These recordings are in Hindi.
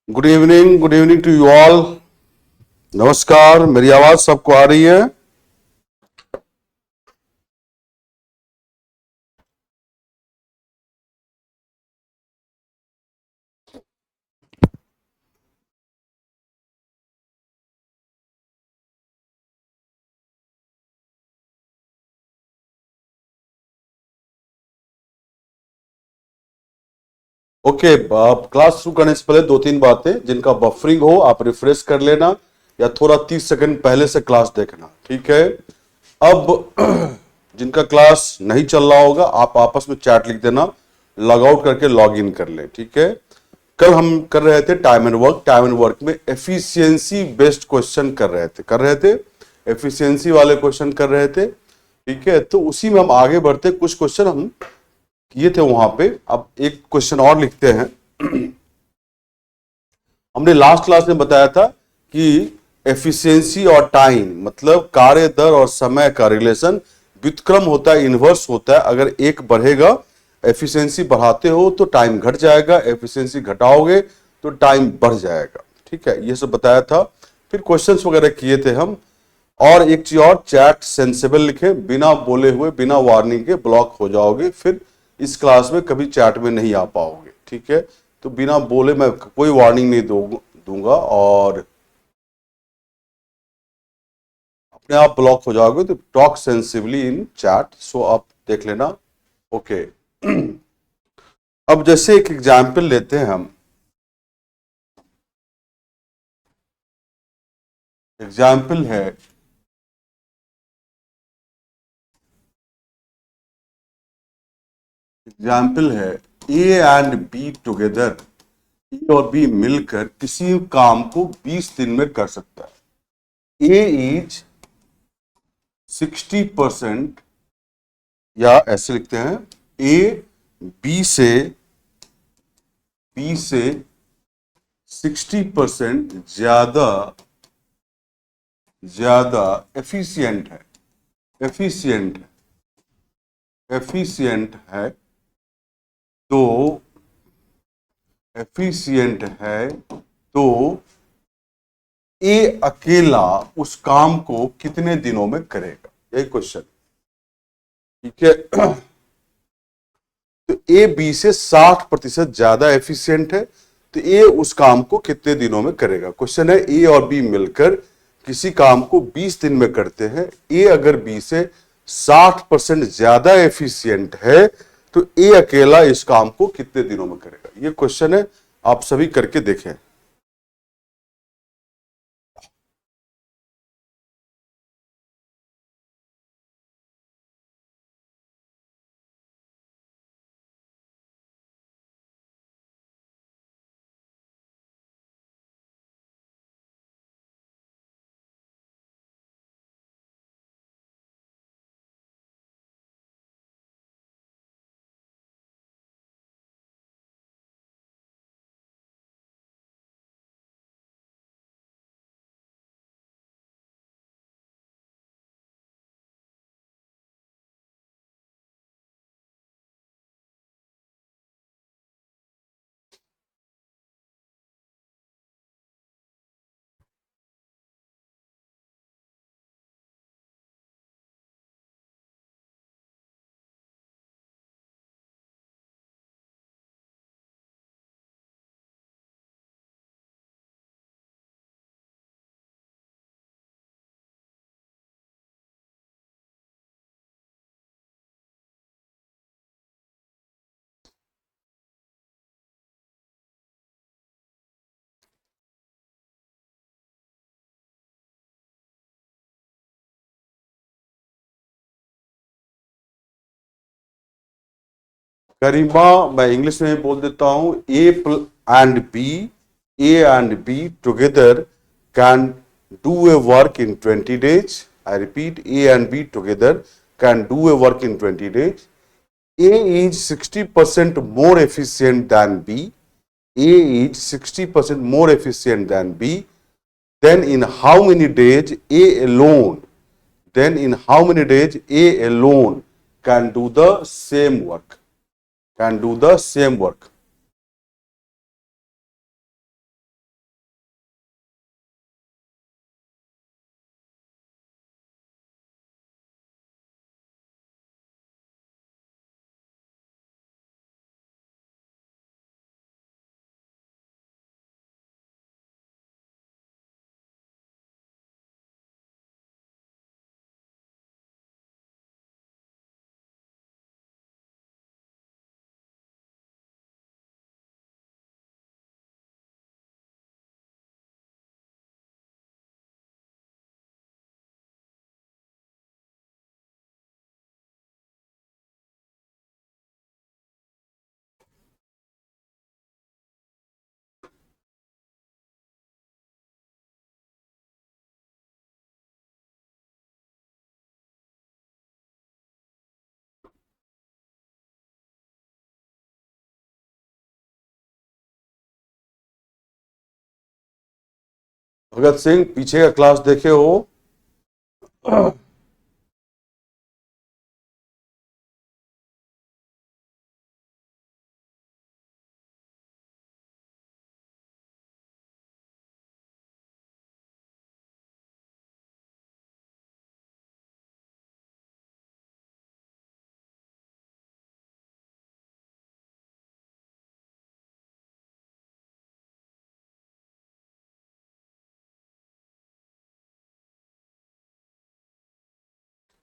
Good evening to you all. नमस्कार, मेरी आवाज सबको आ रही है? ओके, आप क्लास शुरू करने से पहले दो तीन बातें, जिनका बफरिंग हो आप रिफ्रेश कर लेना या थोड़ा 30 सेकंड पहले से क्लास देखना, ठीक है? अब जिनका क्लास नहीं चल रहा होगा आप आपस में चैट लिख देना, लॉग आउट करके लॉग इन कर ले, ठीक है? कल हम कर रहे थे टाइम एंड वर्क में एफिशिएंसी बेस्ड क्वेश्चन कर रहे थे एफिशिएंसी वाले क्वेश्चन कर रहे थे, ठीक है? तो उसी में हम आगे बढ़ते, कुछ क्वेश्चन हम किए थे वहां पे। अब एक क्वेश्चन और लिखते हैं। हमने लास्ट क्लास में बताया था कि एफिशिएंसी और टाइम मतलब कार्य दर और समय का रिलेशन व्युत्क्रम होता है, इनवर्स होता है। अगर एक बढ़ेगा, एफिशिएंसी बढ़ाते हो तो टाइम घट जाएगा, एफिशिएंसी घटाओगे तो टाइम बढ़ जाएगा, ठीक है? ये सब बताया था। फिर क्वेश्चंस वगैरह किए थे हम। और एक चीज और, चैट सेंसेबल लिखे, बिना बोले हुए बिना वार्निंग के ब्लॉक हो जाओगे, फिर इस क्लास में कभी चैट में नहीं आ पाओगे, ठीक है? तो बिना बोले मैं कोई वार्निंग नहीं दूंगा और अपने आप ब्लॉक हो जाओगे। तो टॉक सेंसिबली इन चैट, सो आप देख लेना, ओके? अब जैसे एक एग्जाम्पल लेते हैं हम। एग्जाम्पल है, ए एंड बी टुगेदर, ए और बी मिलकर किसी काम को 20 दिन में कर सकता है। ए इज 60%, या ऐसे लिखते हैं, ए बी से 60% ज्यादा ज्यादा एफिशिएंट है एफिशिएंट एफिशिएंट है तो एफिशिएंट है तो ए अकेला उस काम को कितने दिनों में करेगा? यही क्वेश्चन, ठीक है? तो ए बी से 60% ज्यादा एफिशिएंट है, तो ए उस काम को कितने दिनों में करेगा? क्वेश्चन है, ए और बी मिलकर किसी काम को 20 दिन में करते हैं। ए अगर बी से 60% ज्यादा एफिशिएंट है तो ए अकेला इस काम को कितने दिनों में करेगा? ये क्वेश्चन है, आप सभी करके देखें। करीबा, मैं इंग्लिश में बोल देता हूं, A and be together can do a work in 20 days. I repeat, A and B together can do a work in 20 days. A is 60% more efficient than B. A is 60% more efficient than B. Then in how many days A alone, then in how many days A alone can do the same work? Can do the same work. Bhagat Singh पीछे का क्लास देखे हो?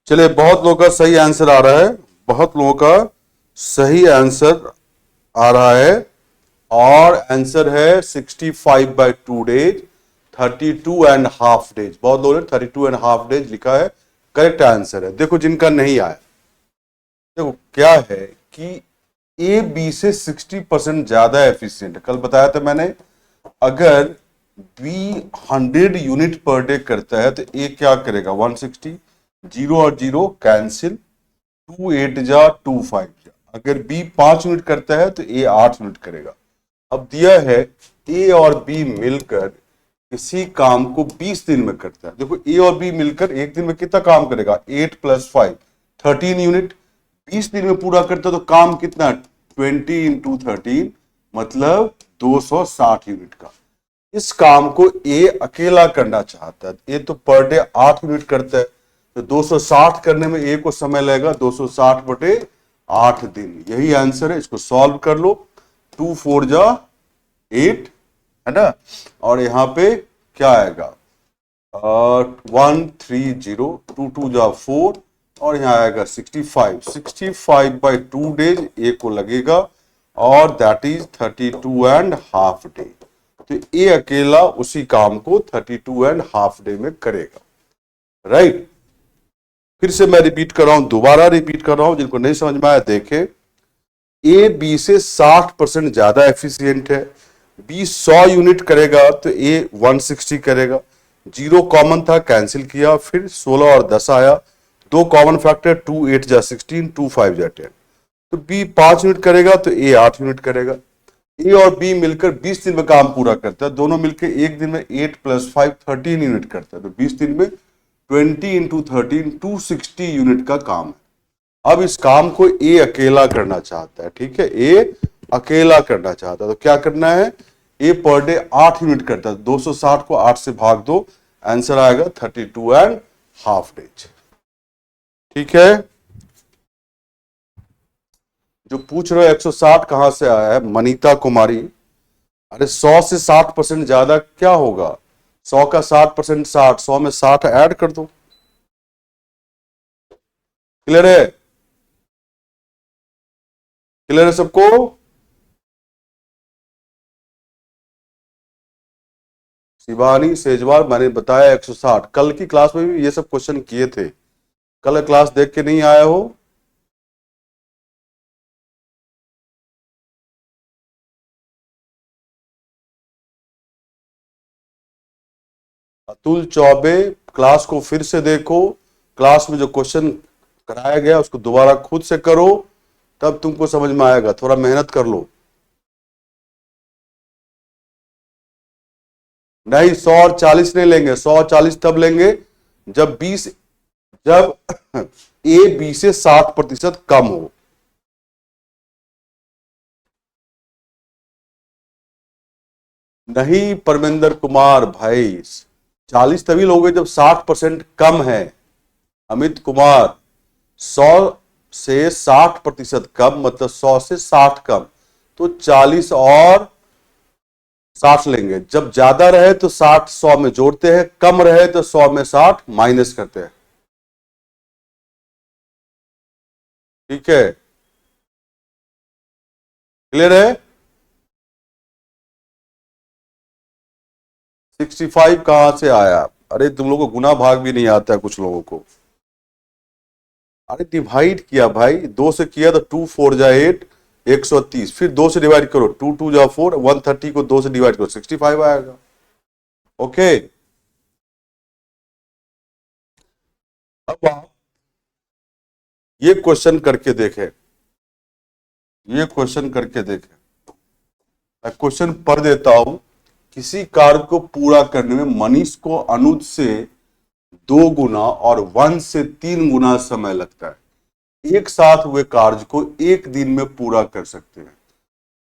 चलिए, बहुत लोगों का सही आंसर आ रहा है, बहुत लोगों का सही आंसर आ रहा है। और आंसर है 65/2 डेज, 32.5 डेज। बहुत लोगों ने 32.5 डेज लिखा है, करेक्ट आंसर है। देखो जिनका नहीं आया, देखो क्या है कि ए बी से 60% ज्यादा एफिशिएंट है। कल बताया था मैंने, अगर बी 100 यूनिट पर डे करता है तो ए क्या करेगा? 160। जीरो और जीरो कैंसिल, 2 8 जा 2 5 जा। अगर बी 5 यूनिट करता है तो ए 8 यूनिट करेगा। अब दिया है ए और बी मिलकर किसी काम को 20 दिन में करता है। देखो ए और बी मिलकर एक दिन में कितना काम करेगा? 8 + 5 13 यूनिट। 20 दिन में पूरा करता है तो काम कितना? 20 × 13 मतलब 260 यूनिट का। इस काम को ए अकेला करना चाहता है। ए तो पर डे 8 यूनिट करता है, तो 260 करने में ए को समय लगेगा 260/8 दिन। यही आंसर है, इसको सॉल्व कर लो। 2 4 जा 8 है ना, और यहां पे क्या आएगा? 130, 2 2 जा 4, और यहां आएगा 65। 65/2 डेज ए को लगेगा, और दैट इज 32.5 डे। तो ए अकेला उसी काम को 32.5 डे में करेगा। राइट, फिर से मैं रिपीट कर रहा हूं, दोबारा रिपीट कर रहा हूं, जिनको नहीं समझ में आया देखे। ए बी से 60% ज्यादा एफिशिएंट है। बी 100 यूनिट करेगा तो ए 160 करेगा। जीरो कॉमन था, कैंसिल किया, फिर 16 और 10 आया। दो कॉमन फैक्टर, 2 8 जा 16, 2 5 जा 10। तो बी 5 यूनिट करेगा तो ए 8 यूनिट करेगा। ए और बी मिलकर 20 दिन में काम पूरा करता है। दोनों मिलकर एक दिन में 8 + 5 13 यूनिट करता है। तो 20 दिन में 20 × 13 260 यूनिट का काम है। अब इस काम को ए अकेला करना चाहता है। ठीक है, ए अकेला करना चाहता है तो क्या करना है? ए पर डे 8 यूनिट करता है, 260 को 8 से भाग दो, आंसर आएगा 32.5 डेज। ठीक है, जो पूछ रहे हो 160 कहां से आया है, मनीता कुमारी। अरे 100 से 60% ज्यादा क्या होगा? 100 का 60% 60, 100 में 60 ऐड कर दो। क्लियर है? क्लियर है सबको? शिवानी सेजवाल, मैंने बताया 160। कल की क्लास में भी ये सब क्वेश्चन किए थे। कल क्लास देख के नहीं आया हो? अतुल चौबे, क्लास को फिर से देखो। क्लास में जो क्वेश्चन कराया गया उसको दोबारा खुद से करो, तब तुमको समझ में आएगा। थोड़ा मेहनत कर लो। नहीं, 100 और 40 नहीं लेंगे। 100 और 40 तब लेंगे जब जब ए बी से 60% कम हो। नहीं परमेंद्र कुमार भाई, 40 तभी लोगे जब 60% कम है। अमित कुमार, 100 से 60% कम मतलब 100 से 60 कम, तो 40 और 60 लेंगे। जब ज्यादा रहे तो 60 100 में जोड़ते हैं, कम रहे तो 100 में 60 माइनस करते हैं। ठीक है, क्लियर है? 65 कहां से आया? अरे तुम लोगों को गुना भाग भी नहीं आता है कुछ लोगों को। अरे डिवाइड किया भाई, 2 से किया तो 2 4 जा 8, 130। फिर 2 से डिवाइड करो, 2 2 जा 4, 130 को 2 से डिवाइड करो, 65 आएगा। ओके, अब आप ये क्वेश्चन करके देखें। ये क्वेश्चन करके देखें, मैं क्वेश्चन पढ़ देता हूं किसी कार्य को पूरा करने में मनीष को अनुज से 2 गुना और वंश से 3 गुना समय लगता है। एक साथ हुए कार्य को एक दिन में पूरा कर सकते हैं।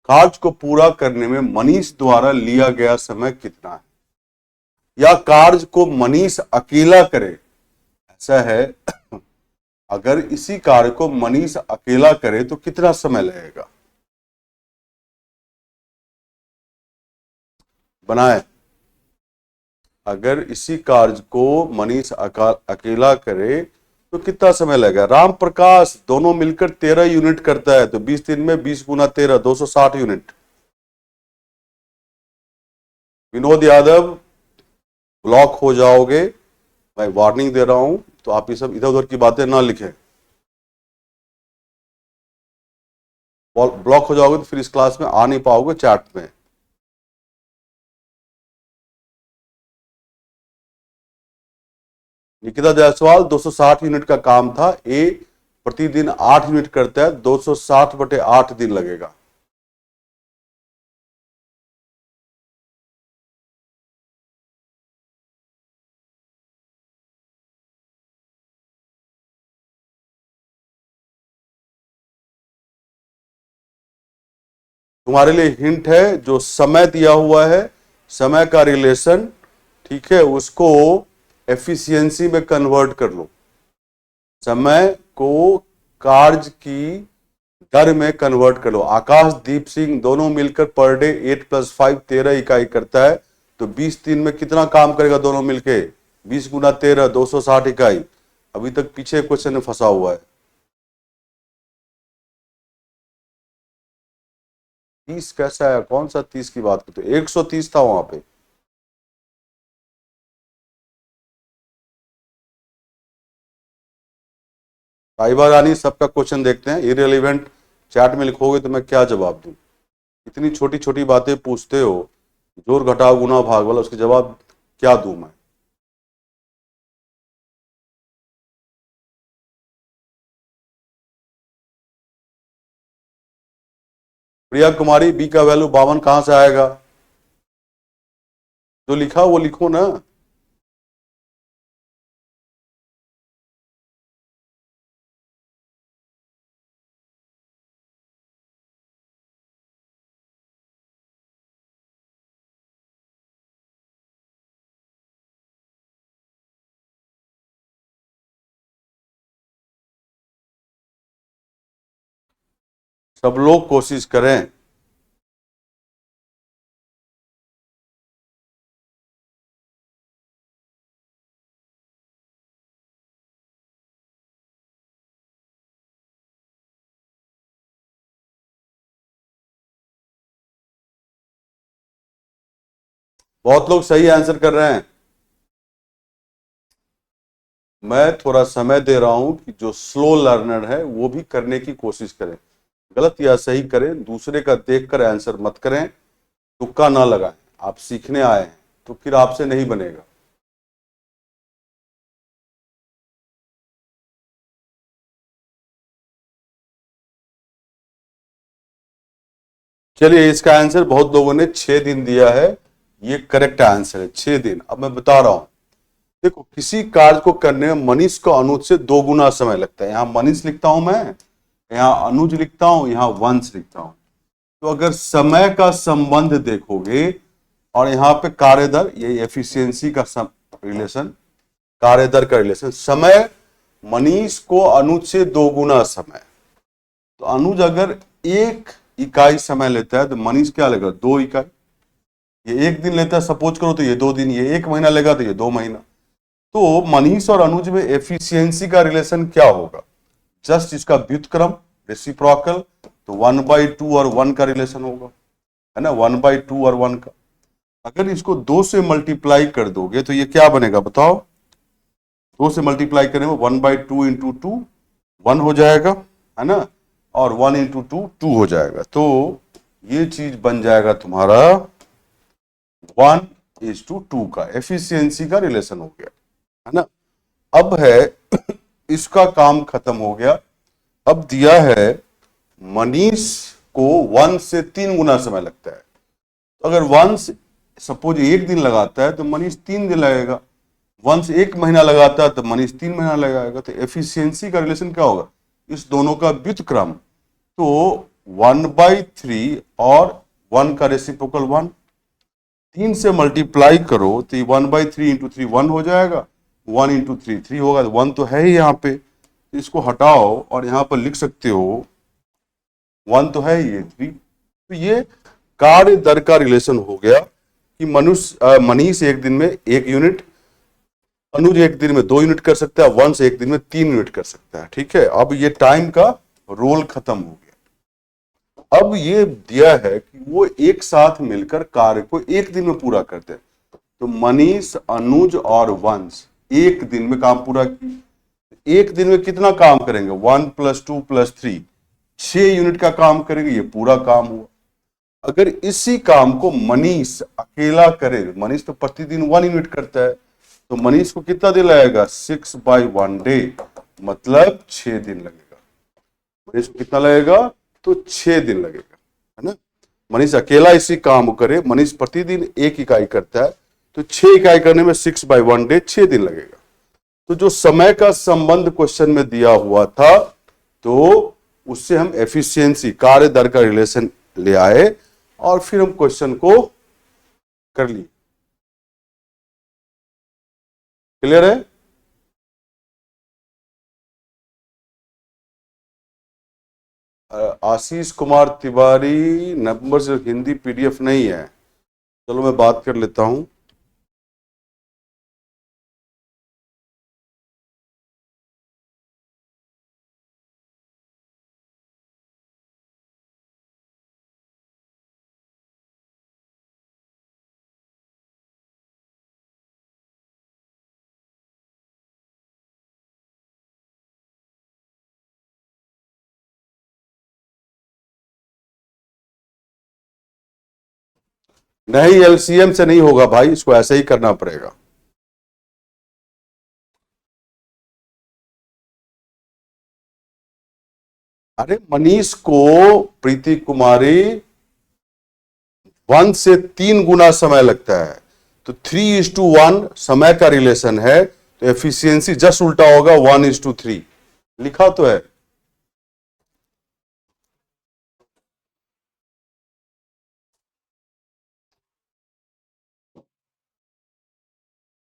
कार्य को पूरा करने में मनीष द्वारा लिया गया समय कितना है? या कार्य को मनीष अकेला करे, ऐसा है। अगर इसी कार्य को मनीष अकेला करे तो कितना समय लगेगा? बनाए। अगर इसी कार्य को मनीष अकेला करे तो कितना समय लगेगा? राम प्रकाश दोनों मिलकर 13 यूनिट करता है, तो 20 दिन में 20 गुना 13 260 यूनिट। विनोद यादव ब्लॉक हो जाओगे, मैं वार्निंग दे रहा हूं, तो आप ये सब इधर उधर की बातें ना लिखें। ब्लॉक हो जाओगे तो फिर इस क्लास में आ नहीं पाओगे चैट में। निकिता जायसवाल 260 यूनिट का काम था। ए प्रतिदिन 8 यूनिट करता है, 260/8 दिन लगेगा। तुम्हारे लिए हिंट है, जो समय दिया हुआ है, समय का रिलेशन, ठीक है, उसको एफिशिएंसी में कन्वर्ट कर लो। समय को कार्य की दर में कन्वर्ट कर लो। आकाशदीप सिंह दोनों मिलकर पर डे 8 + 5 13 इकाई करता है, तो 20 दिन में कितना काम करेगा दोनों मिलके? 20 गुना 13 260 इकाई। अभी तक पीछे क्वेश्चन में फंसा हुआ है। 30 कैसा है? कौन सा 30 की बात करते? 130 था वहां पे। साहिबा रानी सबका क्वेश्चन देखते हैं। इररिलेवेंट चैट में लिखोगे तो मैं क्या जवाब दूं? इतनी छोटी छोटी बातें पूछते हो, जोड़ घटाव गुना भाग वाला, उसके जवाब क्या दूं मैं? प्रिया कुमारी बी का वैल्यू 52 कहां से आएगा? जो लिखा वो लिखो ना। सब लोग कोशिश करें। बहुत लोग सही आंसर कर रहे हैं। मैं थोड़ा समय दे रहा हूं कि जो स्लो लर्नर है वो भी करने की कोशिश करें। गलत या सही करें, दूसरे का देखकर आंसर मत करें, तुक्का ना लगाएं। आप सीखने आए हैं तो फिर आपसे नहीं बनेगा। चलिए, इसका आंसर बहुत लोगों ने 6 दिन दिया है। ये करेक्ट आंसर है, 6 दिन। अब मैं बता रहा हूं, देखो, किसी कार्य को करने में मनीष को अनुज से 2 गुना समय लगता है। यहां मनीष लिखता हूं मैं, यहां अनुज लिखता हूं, यहां वंश लिखता हूं। तो अगर समय का संबंध देखोगे और यहाँ पे कार्यदर, ये एफिशिएंसी का रिलेशन, कार्यदर का रिलेशन, समय मनीष को अनुज से 2 गुना समय। तो अनुज अगर 1 इकाई समय लेता है तो मनीष क्या लेगा? 2 इकाई। ये 1 दिन लेता है सपोज करो, तो ये 2 दिन। ये 1 महीना लेगा तो ये 2 महीना। तो मनीष और अनुज में एफिशिएंसी का रिलेशन क्या होगा? जस्ट इसका व्युत्क्रम, रेसिप्रोकल, तो 1/2 और 1 का रिलेशन होगा, है ना, 1/2 और 1 का। अगर इसको 2 से मल्टीप्लाई कर दोगे तो ये क्या बनेगा बताओ? 2 से मल्टीप्लाई करने में 1/2 × 2 1 हो जाएगा, है ना, और 1 × 2 2 हो जाएगा। तो ये चीज बन जाएगा तुम्हारा 1:2 का एफिशिएंसी का रिलेशन हो गया, है ना। अब है इसका काम खत्म हो गया। अब दिया है मनीष को 1 से 3 गुना समय लगता है। तो अगर 1 सपोज 1 दिन लगाता है तो मनीष 3 दिन लगेगा, वंश 1 महीना लगाता है तो मनीष 3 महीना लगाएगा। तो एफिशिएंसी का रिलेशन क्या होगा, इस दोनों का व्युत्क्रम। तो 1/3 और 1 का रेसिप्रोकल 1, 3 से मल्टीप्लाई करो तो 1/3 इंटू 3 1 हो जाएगा, 1 इंटू 3 3 होगा, 1 तो है ही यहाँ पे, तो इसको हटाओ और यहाँ पर लिख सकते हो 1 तो है ही, ये 3। तो ये कार्य दर का रिलेशन हो गया कि मनीष 1 दिन में 1 यूनिट, अनुज 1 दिन में 2 यूनिट कर सकता है, वंश 1 दिन में 3 यूनिट कर सकता है। ठीक है, अब ये टाइम का रोल खत्म हो गया। अब ये दिया है कि वो एक साथ मिलकर कार्य को 1 दिन में पूरा करते हैं। तो मनीष, अनुज और वंश 1 दिन में काम पूरा किया। 1 दिन में कितना काम करेंगे, 1 + 2 + 3, 6 यूनिट का काम करेंगे, ये पूरा काम हुआ। अगर इसी काम को मनीष अकेला करे, मनीष तो प्रतिदिन 1 यूनिट करता है, तो मनीष को कितना दिन लगेगा, 6/1 डे, मतलब 6 दिन लगेगा। मनीष को कितना लगेगा, तो 6 दिन लगेगा, है ना। मनीष अकेला इसी काम को करे, मनीष प्रतिदिन 1 इकाई करता है, तो 6 इकाई करने में 6/1 डे 6 दिन लगेगा। तो जो समय का संबंध क्वेश्चन में दिया हुआ था, तो उससे हम एफिशिएंसी, कार्य दर का रिलेशन ले आए और फिर हम क्वेश्चन को कर लिए। क्लियर है। आशीष कुमार तिवारी नंबर से हिंदी पीडीएफ नहीं है, चलो मैं बात कर लेता हूं। नहीं, एलसीएम से नहीं होगा भाई, इसको ऐसे ही करना पड़ेगा। अरे मनीष को प्रीति कुमारी 1 से 3 गुना समय लगता है, तो 3:1 समय का रिलेशन है, तो एफिशिएंसी जस्ट उल्टा होगा, 1:3 लिखा तो है।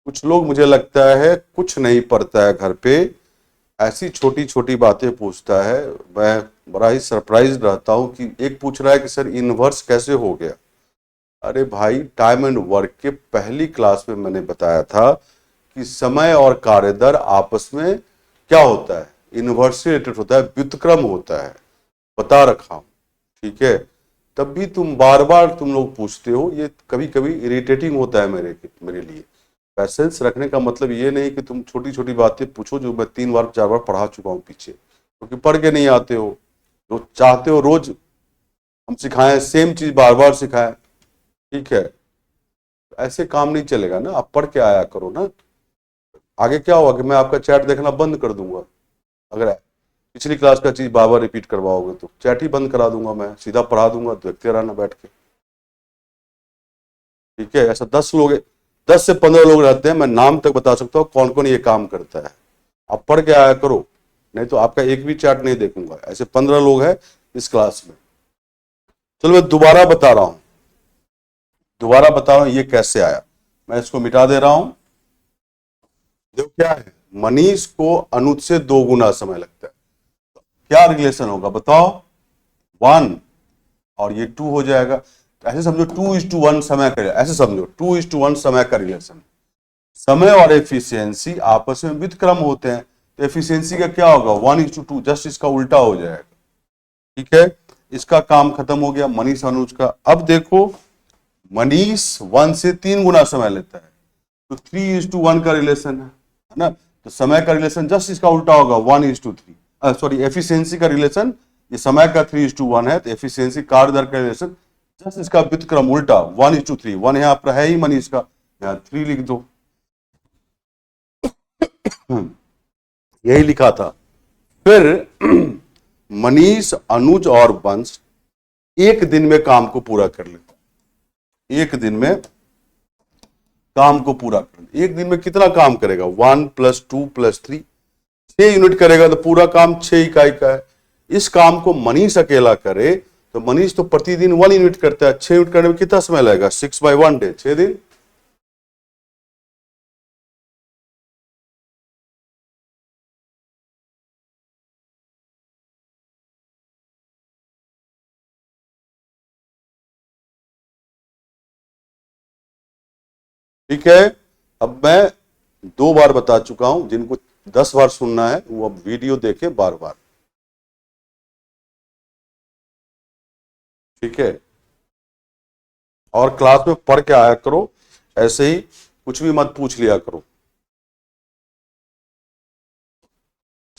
कुछ लोग, मुझे लगता है कुछ नहीं पढ़ता है घर पे, ऐसी छोटी छोटी बातें पूछता है। मैं बड़ा ही सरप्राइज रहता हूं कि एक पूछ रहा है कि सर इनवर्स कैसे हो गया। अरे भाई, टाइम एंड वर्क के पहली क्लास में मैंने बताया था कि समय और कार्य दर आपस में क्या होता है, इनवर्स से रिलेटेड होता है, व्युत्क्रम होता है, बता रखा हूं। ठीक है, तब भी तुम बार बार तुम लोग पूछते हो, ये कभी कभी इरिटेटिंग होता है मेरे लिए। पैसेंस रखने का मतलब ये नहीं कि तुम छोटी छोटी बातें पूछो जो मैं 3 बार 4 बार पढ़ा चुका हूं पीछे, क्योंकि पढ़ के नहीं आते हो, जो चाहते हो रोज हम सिखाएं, सेम चीज बार बार सिखाएं। ठीक है, ऐसे काम नहीं चलेगा ना, आप पढ़ के आया करो ना। आगे क्या होगा कि मैं आपका चैट देखना बंद कर दूंगा, अगर पिछली क्लास का चीज बार बार रिपीट करवाओगे तो चैट ही बंद करा दूंगा, मैं सीधा पढ़ा दूंगा, देखते रहना बैठ के। ठीक है, ऐसा 10 से 15 लोग रहते हैं, मैं नाम तक बता सकता हूँ कौन कौन ये काम करता है। आप पढ़ के आया करो, नहीं तो आपका एक भी चैट नहीं देखूंगा। ऐसे 15 लोग हैं इस क्लास में। चलो मैं दोबारा बता रहा हूं ये कैसे आया। मैं इसको मिटा दे रहा हूं। देखो क्या है, मनीष को अनुज से 2 गुना समय लगता है, क्या रिलेशन होगा बताओ, 1 और ये 2 हो जाएगा। ऐसे समझो 2:1 समय का, ऐसे समझो 2:1 समय का रिलेशन। समय और एफिशिएंसी आपस में व्युत्क्रम होते हैं, तो एफिशिएंसी का क्या होगा, 1:2, जस्ट इसका उल्टा हो जाएगा। ठीक है, इसका काम खत्म हो गया मनीष अनुज का। अब देखो, मनीष 1 से 3 गुना समय लेता है, तो 3:1 का रिलेशन है ना, तो समय का रिलेशन जस्ट इसका उल्टा होगा, 1:3। सॉरी, एफिशिएंसी का रिलेशन ये समय का 3:1 है, तो एफिशिएंसी कार्य दर का रिलेशन जस्ट इसका व्युत्क्रम उल्टा 1:3। 1 यहाँ पर है ही मनीष का, यहाँ 3 लिख दो। यही लिखा था। फिर मनीष, अनुज और वंश 1 दिन में काम को पूरा कर लेता, 1 दिन में काम को पूरा कर। एक दिन में कितना काम करेगा? 1 + 2 + 3, 6 यूनिट करेगा, तो पूरा काम 6 इकाई का है। इस काम को मनीष अकेला करे तो मनीष तो प्रतिदिन 1 यूनिट करता है, 6 यूनिट करने में कितना समय लगेगा? 6/1 डे, 6 दिन। ठीक है, अब मैं 2 बार बता चुका हूं, जिनको 10 बार सुनना है वो अब वीडियो देखे बार बार। ठीक है, और क्लास में पढ़ के आया करो, ऐसे ही कुछ भी मत पूछ लिया करो।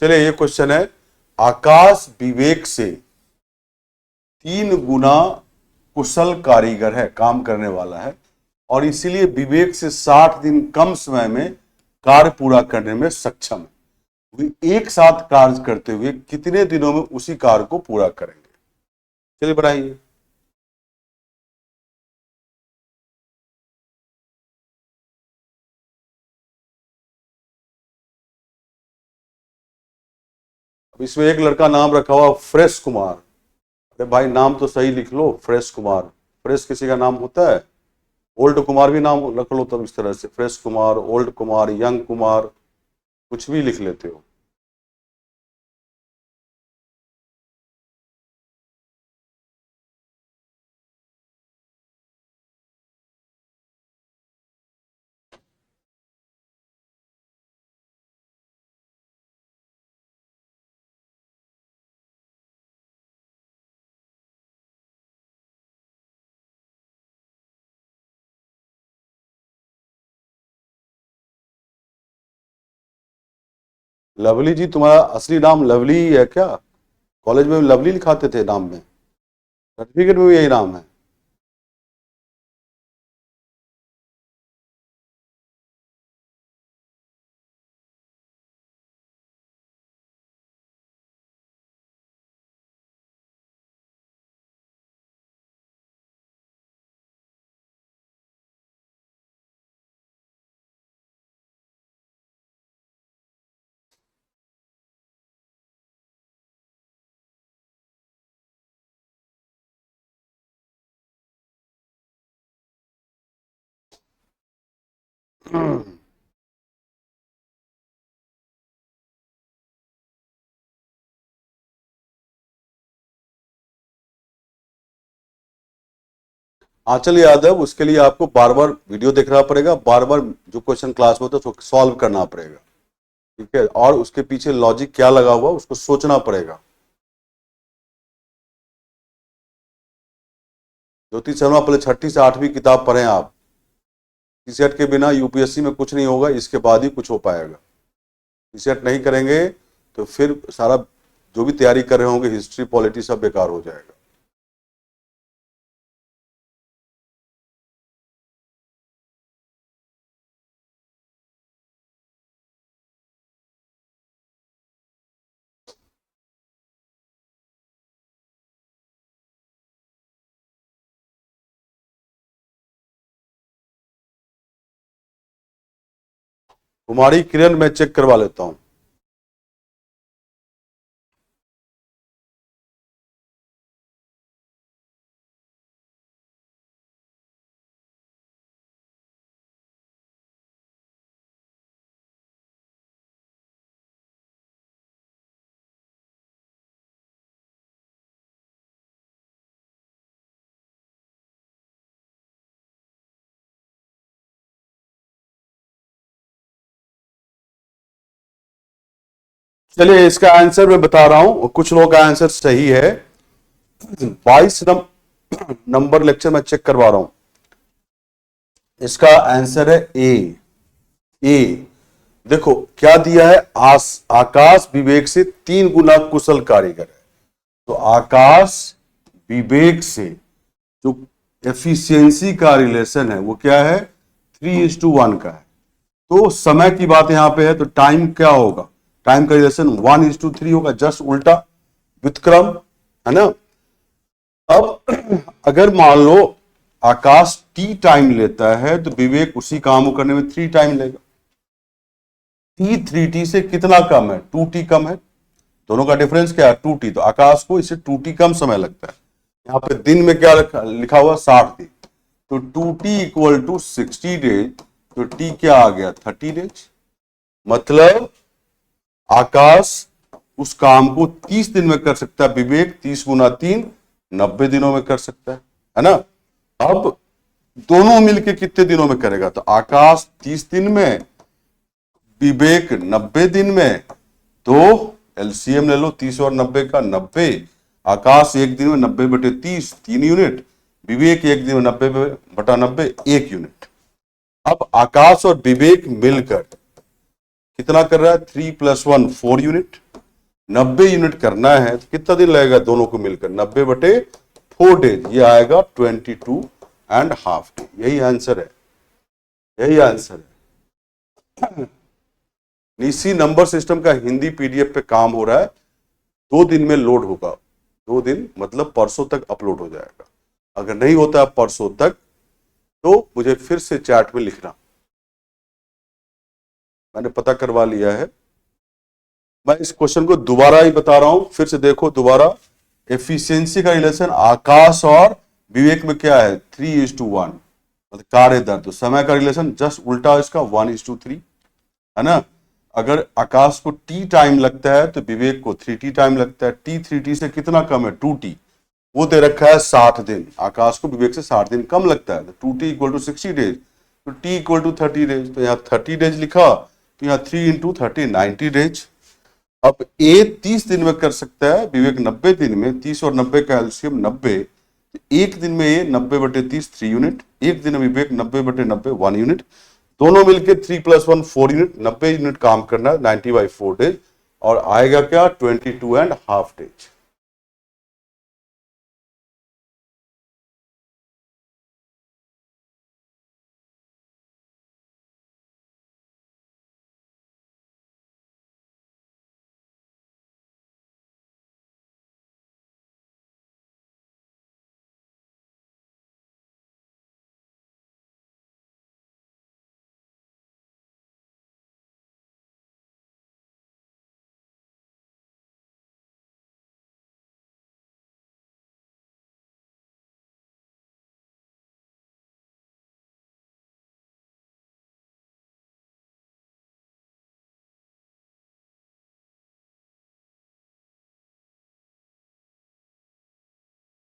चलिए, ये क्वेश्चन है, आकाश विवेक से 3 गुना कुशल कारीगर है, काम करने वाला है, और इसीलिए विवेक से 60 दिन कम समय में कार्य पूरा करने में सक्षम है। वे एक साथ कार्य करते हुए कितने दिनों में उसी कार्य को पूरा करेंगे? चलिए बढ़ाइए। अब इसमें एक लड़का नाम रखा हुआ फ्रेश कुमार। अरे भाई, नाम तो सही लिख लो, फ्रेश कुमार। फ्रेश किसी का नाम होता है? ओल्ड कुमार भी नाम रख लो, तब इस तरह से fresh Kumar, old Kumar, young Kumar, कुछ भी लिख लेते हो। लवली जी, तुम्हारा असली नाम लवली ही है क्या? कॉलेज में लवली लिखाते थे नाम में? सर्टिफिकेट में भी यही नाम है? आंचल यादव, उसके लिए आपको बार बार वीडियो देखना पड़ेगा, बार बार जो क्वेश्चन क्लास में होता है उसको सॉल्व करना पड़ेगा। ठीक है, और उसके पीछे लॉजिक क्या लगा हुआ उसको सोचना पड़ेगा। ज्योति शर्मा, पहले 6ठी से 8वीं किताब पढ़ें आप। सीसेट के बिना यूपीएससी में कुछ नहीं होगा, इसके बाद ही कुछ हो पाएगा। सीसेट नहीं करेंगे तो फिर सारा जो भी तैयारी कर रहे होंगे, हिस्ट्री, पॉलिटी, सब बेकार हो जाएगा। कुमारी किरण, मैं चेक करवा लेता हूं। चलिए, इसका आंसर मैं बता रहा हूं, कुछ लोगों का आंसर सही है। 22 नंबर लेक्चर में चेक करवा रहा हूं। इसका आंसर है ए। ए, देखो क्या दिया है, आकाश विवेक से 3 गुना कुशल कारीगर है। तो आकाश विवेक से जो एफिशिएंसी का रिलेशन है वो क्या है? 3:1 का है। तो समय की बात यहां पे है, तो टाइम क्या होगा? टाइम का रिलेशन 1:3 होगा, जस्ट उल्टा, व्युत्क्रम, है ना। अब अगर मान लो आकाश टी टाइम लेता है तो विवेक उसी काम को करने में 3 टाइम लेगा। टी 3t से कितना कम है? 2t कम है। दोनों का डिफरेंस क्या है? 2t। तो आकाश को इससे 2t कम समय लगता है। यहाँ पे दिन में क्या लिखा हुआ? 60 दिन। तो 2t इक्वल टू 60 डेज। तो t क्या आ गया? 30 डेज। मतलब आकाश उस काम को 30 दिन में कर सकता है, विवेक 30 गुना 3 90 दिनों में कर सकता है ना। अब दोनों मिलके कितने दिनों में करेगा? तो आकाश 30 दिन में, विवेक 90 दिन में। तो एलसीएम ले लो 30 और 90 का, 90। आकाश एक दिन में 90/30 3 यूनिट, विवेक एक दिन में 90/90 1 यूनिट। अब आकाश और विवेक मिलकर कितना कर रहा है? 3 + 1 4 यूनिट। 90 यूनिट करना है तो कितना दिन लगेगा दोनों को मिलकर? 90/4 डेज। ये आएगा 22.5 डे। यही आंसर है, यही आंसर है। इसी नंबर सिस्टम का हिंदी पीडीएफ पे काम हो रहा है, 2 दिन में लोड होगा। 2 दिन मतलब परसों तक अपलोड हो जाएगा। अगर नहीं होता परसों तक तो मुझे फिर से चैट में लिखना। मैंने पता करवा लिया है। मैं इस क्वेश्चन को दोबारा ही बता रहा हूं, फिर से देखो दोबारा। एफिशिएंसी का रिलेशन आकाश और विवेक में क्या है? 3:1। मतलब कार्य दर, तो समय का रिलेशन जस्ट उल्टा इसका 1:3 है ना। अगर आकाश को टी टाइम लगता है तो विवेक को 3t टाइम लगता है। टी 3t से कितना कम है? 2t। वो दे रखा है 60 दिन, आकाश को विवेक से 60 दिन कम लगता है। तो 2t इक्वल टू 60 डेज, तो t इक्वल टू 30 डेज। तो यहाँ 30 डेज लिखा, तो यहाँ 3 × 30 90 डेज। अब ए 30 दिन में कर सकता है, विवेक 90 दिन में। 30 और 90 का एलसीएम 90। एक दिन में ए 90/30 3 यूनिट, एक दिन में विवेक 90/90 1 यूनिट। दोनों मिलके 3 + 1 4 यूनिट, 90 यूनिट काम करना है 90/4 डेज। और आएगा क्या? 22.5 डेज।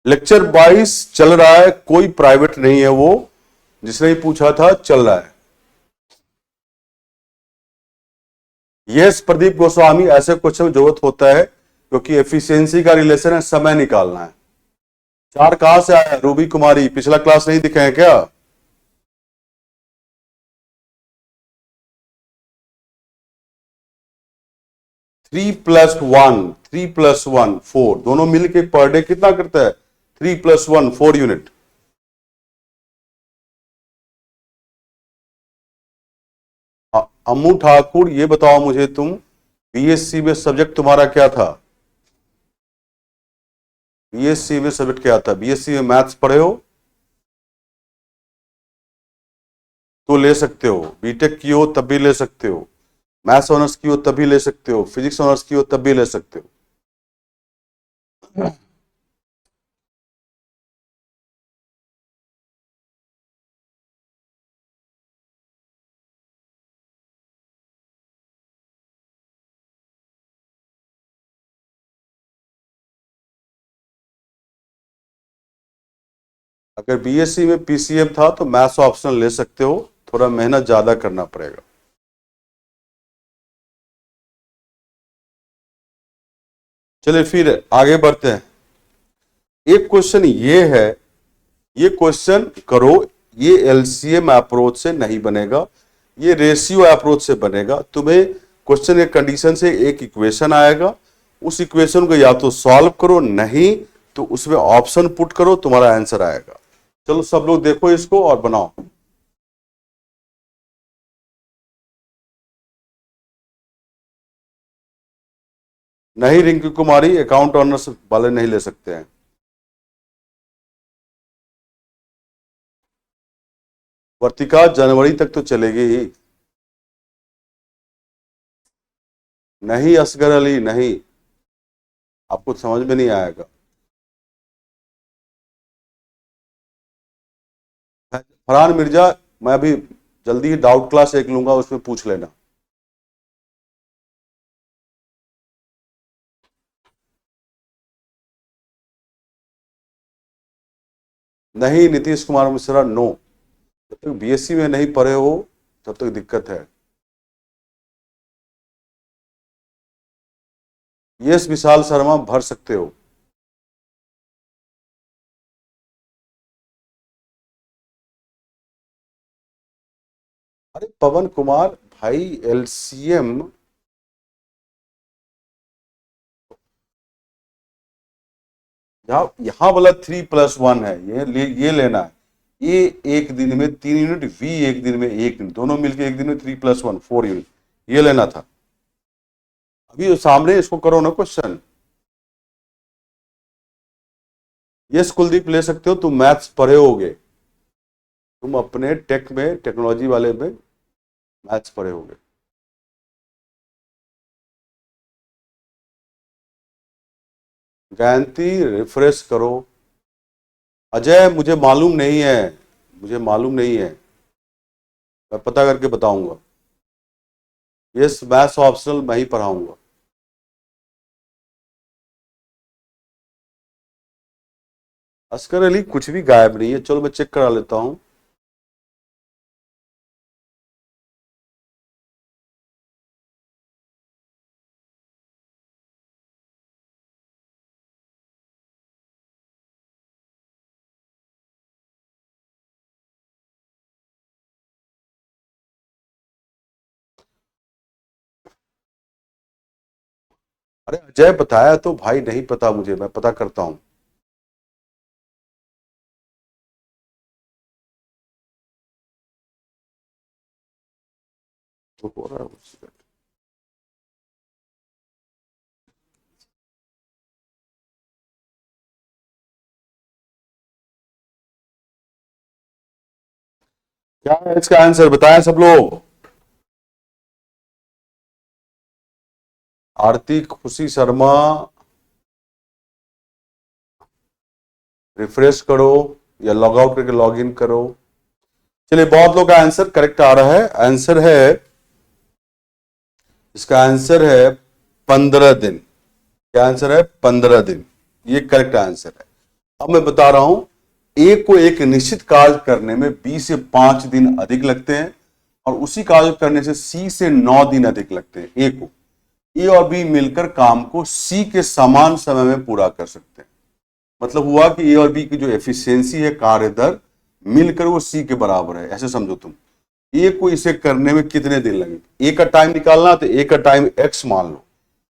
लेक्चर 22 चल रहा है, कोई प्राइवेट नहीं है। वो जिसने ही पूछा था चल रहा है। यस प्रदीप गोस्वामी, ऐसे क्वेश्चन में जरूरत होता है क्योंकि एफिशिएंसी का रिलेशन है, समय निकालना है। 4 कहां से आया? रूबी कुमारी, पिछला क्लास नहीं दिखे हैं क्या? 3 + 1 4, दोनों मिलके पर डे कितना करता है? 3 + 1 4 यूनिट। अम्मू ठाकुर, ये बताओ मुझे तुम, बीएससी में सब्जेक्ट तुम्हारा क्या था? बीएससी में सब्जेक्ट क्या था? बीएससी में मैथ्स पढ़े हो तो ले सकते हो, बीटेक की हो तब भी ले सकते हो, मैथ्स ऑनर्स की हो तब भी ले सकते हो, फिजिक्स ऑनर्स की हो तब भी ले सकते हो। अगर बीएससी में पीसीएम था तो मैथ्स ऑप्शनल ले सकते हो, थोड़ा मेहनत ज्यादा करना पड़ेगा। चलिए फिर आगे बढ़ते हैं। एक क्वेश्चन ये है, ये क्वेश्चन करो, ये एलसीएम अप्रोच से नहीं बनेगा, ये रेशियो अप्रोच से बनेगा। तुम्हें क्वेश्चन के कंडीशन से एक इक्वेशन आएगा, उस इक्वेशन को या तो सॉल्व करो, नहीं तो उसमें ऑप्शन पुट करो, तुम्हारा आंसर आएगा। चलो सब लोग देखो इसको और बनाओ। नहीं रिंकू कुमारी, अकाउंट ऑनर्स वाले नहीं ले सकते हैं। वर्तिका जनवरी तक तो चलेगी ही। नहीं असगर अली नहीं, आपको समझ में नहीं आएगा। फरहान मिर्जा, मैं अभी जल्दी ही डाउट क्लास एक लूंगा, उसमें पूछ लेना। नहीं नीतीश कुमार मिश्रा नो, जब तक बीएससी में नहीं पढ़े हो तब तक दिक्कत है। यस विशाल शर्मा भर सकते हो। अरे पवन कुमार भाई, एलसीएम यहाँ वाला 3+1 है, ये लेना है। ए एक दिन में 3 यूनिट, वी एक दिन में 1 यूनिट, दोनों मिलके एक दिन में 3+1 4 यूनिट, ये लेना था। अभी सामने इसको करो ना क्वेश्चन। यस कुलदीप ले सकते हो, तुम मैथ्स पढ़े होगे, तुम अपने टेक में, टेक्नोलॉजी वाले में मैथ्स पढ़े होगे। गायंती रिफ्रेश करो। अजय मुझे मालूम नहीं है, मुझे मालूम नहीं है, मैं पता करके बताऊंगा। यस मैथ्स ऑप्शनल मैं ही पढ़ाऊंगा। असकर अली कुछ भी गायब नहीं है, चलो मैं चेक करा लेता हूं। अरे अजय बताया तो भाई, नहीं पता मुझे, मैं पता करता हूं। तो हो रहा है उससे। क्या है इसका आंसर, बताएं सब लोग। आरती खुशी शर्मा, रिफ्रेश करो या लॉग आउट करके लॉग इन करो। चलिए बहुत लोग का आंसर करेक्ट आ रहा है। आंसर है, इसका आंसर है 15 दिन। क्या आंसर है? 15 दिन, ये करेक्ट आंसर है। अब मैं बता रहा हूं, ए को एक निश्चित कार्य करने में बी से 5 दिन अधिक लगते हैं, और उसी कार्य करने से सी से 9 दिन अधिक लगते हैं। ए को, ए और बी मिलकर काम को सी के समान समय में पूरा कर सकते हैं। मतलब हुआ कि ए और बी की जो एफिशिएंसी है, कार्य दर, मिलकर वो सी के बराबर है। ऐसे समझो तुम, ए को इसे करने में कितने दिन लगेंगे, ए का टाइम निकालना, तो ए का टाइम एक्स मान लो,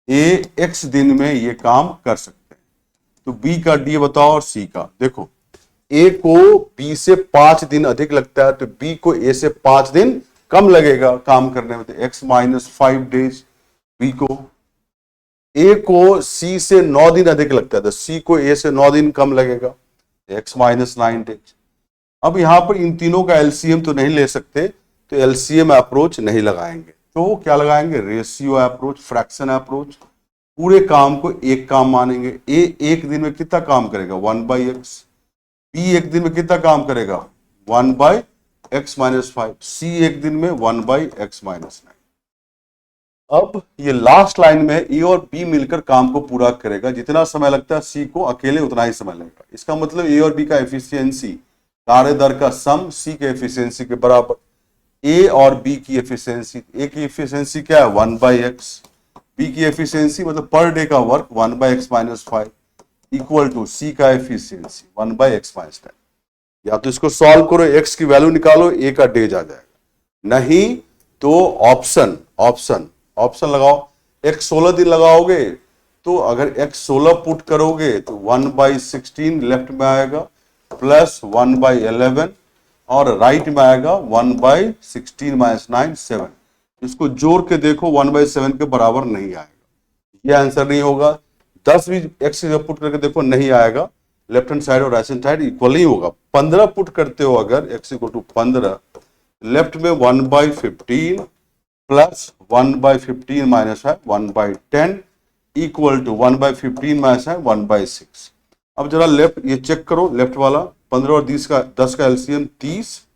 ए एक्स दिन में ये काम कर सकते हैं। तो बी का डी बताओ और सी का। देखो, ए को बी से 5 दिन अधिक लगता है, तो बी को ए से 5 दिन कम लगेगा काम करने में, तो एक्स -5 डेज बी को। ए को सी से 9 दिन अधिक लगता है, तो सी को ए से 9 दिन कम लगेगा, एक्स -9 डेज। अब यहां पर इन तीनों का एलसीएम तो नहीं ले सकते, तो एलसीएम अप्रोच नहीं लगाएंगे, तो क्या लगाएंगे? Ratio approach, fraction approach. पूरे काम को एक काम मानेंगे। ए एक दिन में कितना काम करेगा? 1/x। बी एक दिन में कितना काम करेगा? 1/x-5। सी एक दिन में 1/x-9। अब ये लास्ट लाइन में ए और बी मिलकर काम को पूरा करेगा, जितना समय लगता है सी को अकेले उतना ही समय लगेगा। इसका मतलब ए और बी का एफिशिएंसी, कार्य दर का सम सी के एफिशिएंसी के बराबर। ए और बी की एफिशिएंसी, ए की एफिशिएंसी क्या है? 1/x। बी की एफिशिएंसी मतलब पर डे का वर्क 1/x-5 इक्वल टू सी का एफिशिएंसी 1/x-10। या तो इसको सॉल्व करो, एक्स की वैल्यू निकालो, ए का डेज आ जाएगा। नहीं तो ऑप्शन ऑप्शन ऑप्शन लगाओ। एक्स 16 दिन लगाओगे, तो अगर एक्स 16 पुट करोगे तो 1/16 लेफ्ट में आएगा, प्लस 1/11, और राइट में आएगा 1/16 - 7। इसको जोड़ के देखो, 1/7 के बराबर नहीं आएगा, ये आंसर नहीं होगा। 10 भी एक्स पुट करके देखो, नहीं आएगा। लेफ्ट हैंड साइड और राइट हैंड साइड इक्वल नहीं होगा। 15 पुट करते हो अगर, एक्स इक्वल टू 15, लेफ्ट में 1/15 प्लस 1/15 माइनस है 1/10 इक्वल टू 1/15 माइनस है 1/6। अब जरा लेफ्ट ये चेक करो, लेफ्ट वाला 15 और 10 का एलसीएम 30,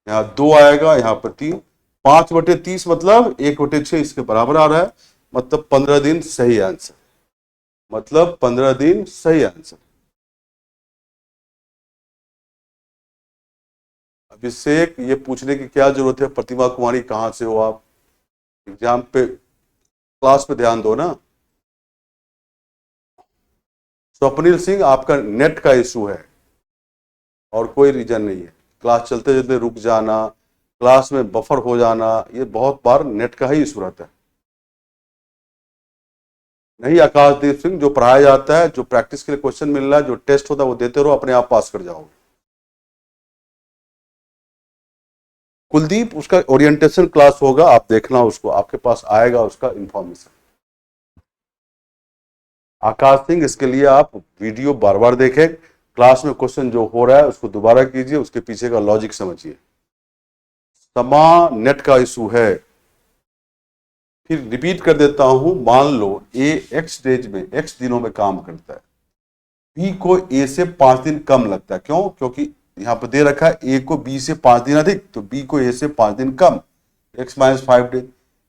यहाँ 2 आएगा, यहाँ पर 3, 5/30 मतलब 1/6 इसके बराबर आ रहा है, मतलब 15 दिन सही आंसर, मतलब 15 दिन सही आंसर। अभिषेक, ये पूछने की क्या जरूरत है प्रतिमा कुमारी कहां से हो आप? एग्जाम पे, क्लास पे ध्यान दो ना। स्वप्निल सिंह, आपका नेट का इशू है और कोई रीजन नहीं है। क्लास चलते चलते रुक जाना, क्लास में बफर हो जाना, ये बहुत बार नेट का ही इशू रहता है। नहीं आकाशदीप सिंह, जो पढ़ाया जाता है, जो प्रैक्टिस के लिए क्वेश्चन मिल रहा है, जो टेस्ट होता है वो देते रहो, अपने आप पास कर जाओगे। कुलदीप, उसका ओरिएंटेशन क्लास होगा, आप देखना उसको, आपके पास आएगा उसका इंफॉर्मेशन। आकाश सिंह, इसके लिए आप वीडियो बार बार देखें, क्लास में क्वेश्चन जो हो रहा है उसको दोबारा कीजिए, उसके पीछे का लॉजिक समझिए। समा, नेट का इशू है। फिर रिपीट कर देता हूं, मान लो ए एक्स डेज में, एक्स दिनों में काम करता है, बी को ए से 5 दिन कम लगता है। क्यों? क्योंकि यहां पर दे रखा है ए को बी से 5 दिन अधिक, तो बी को ए से 5 दिन कम, x-5 डेज।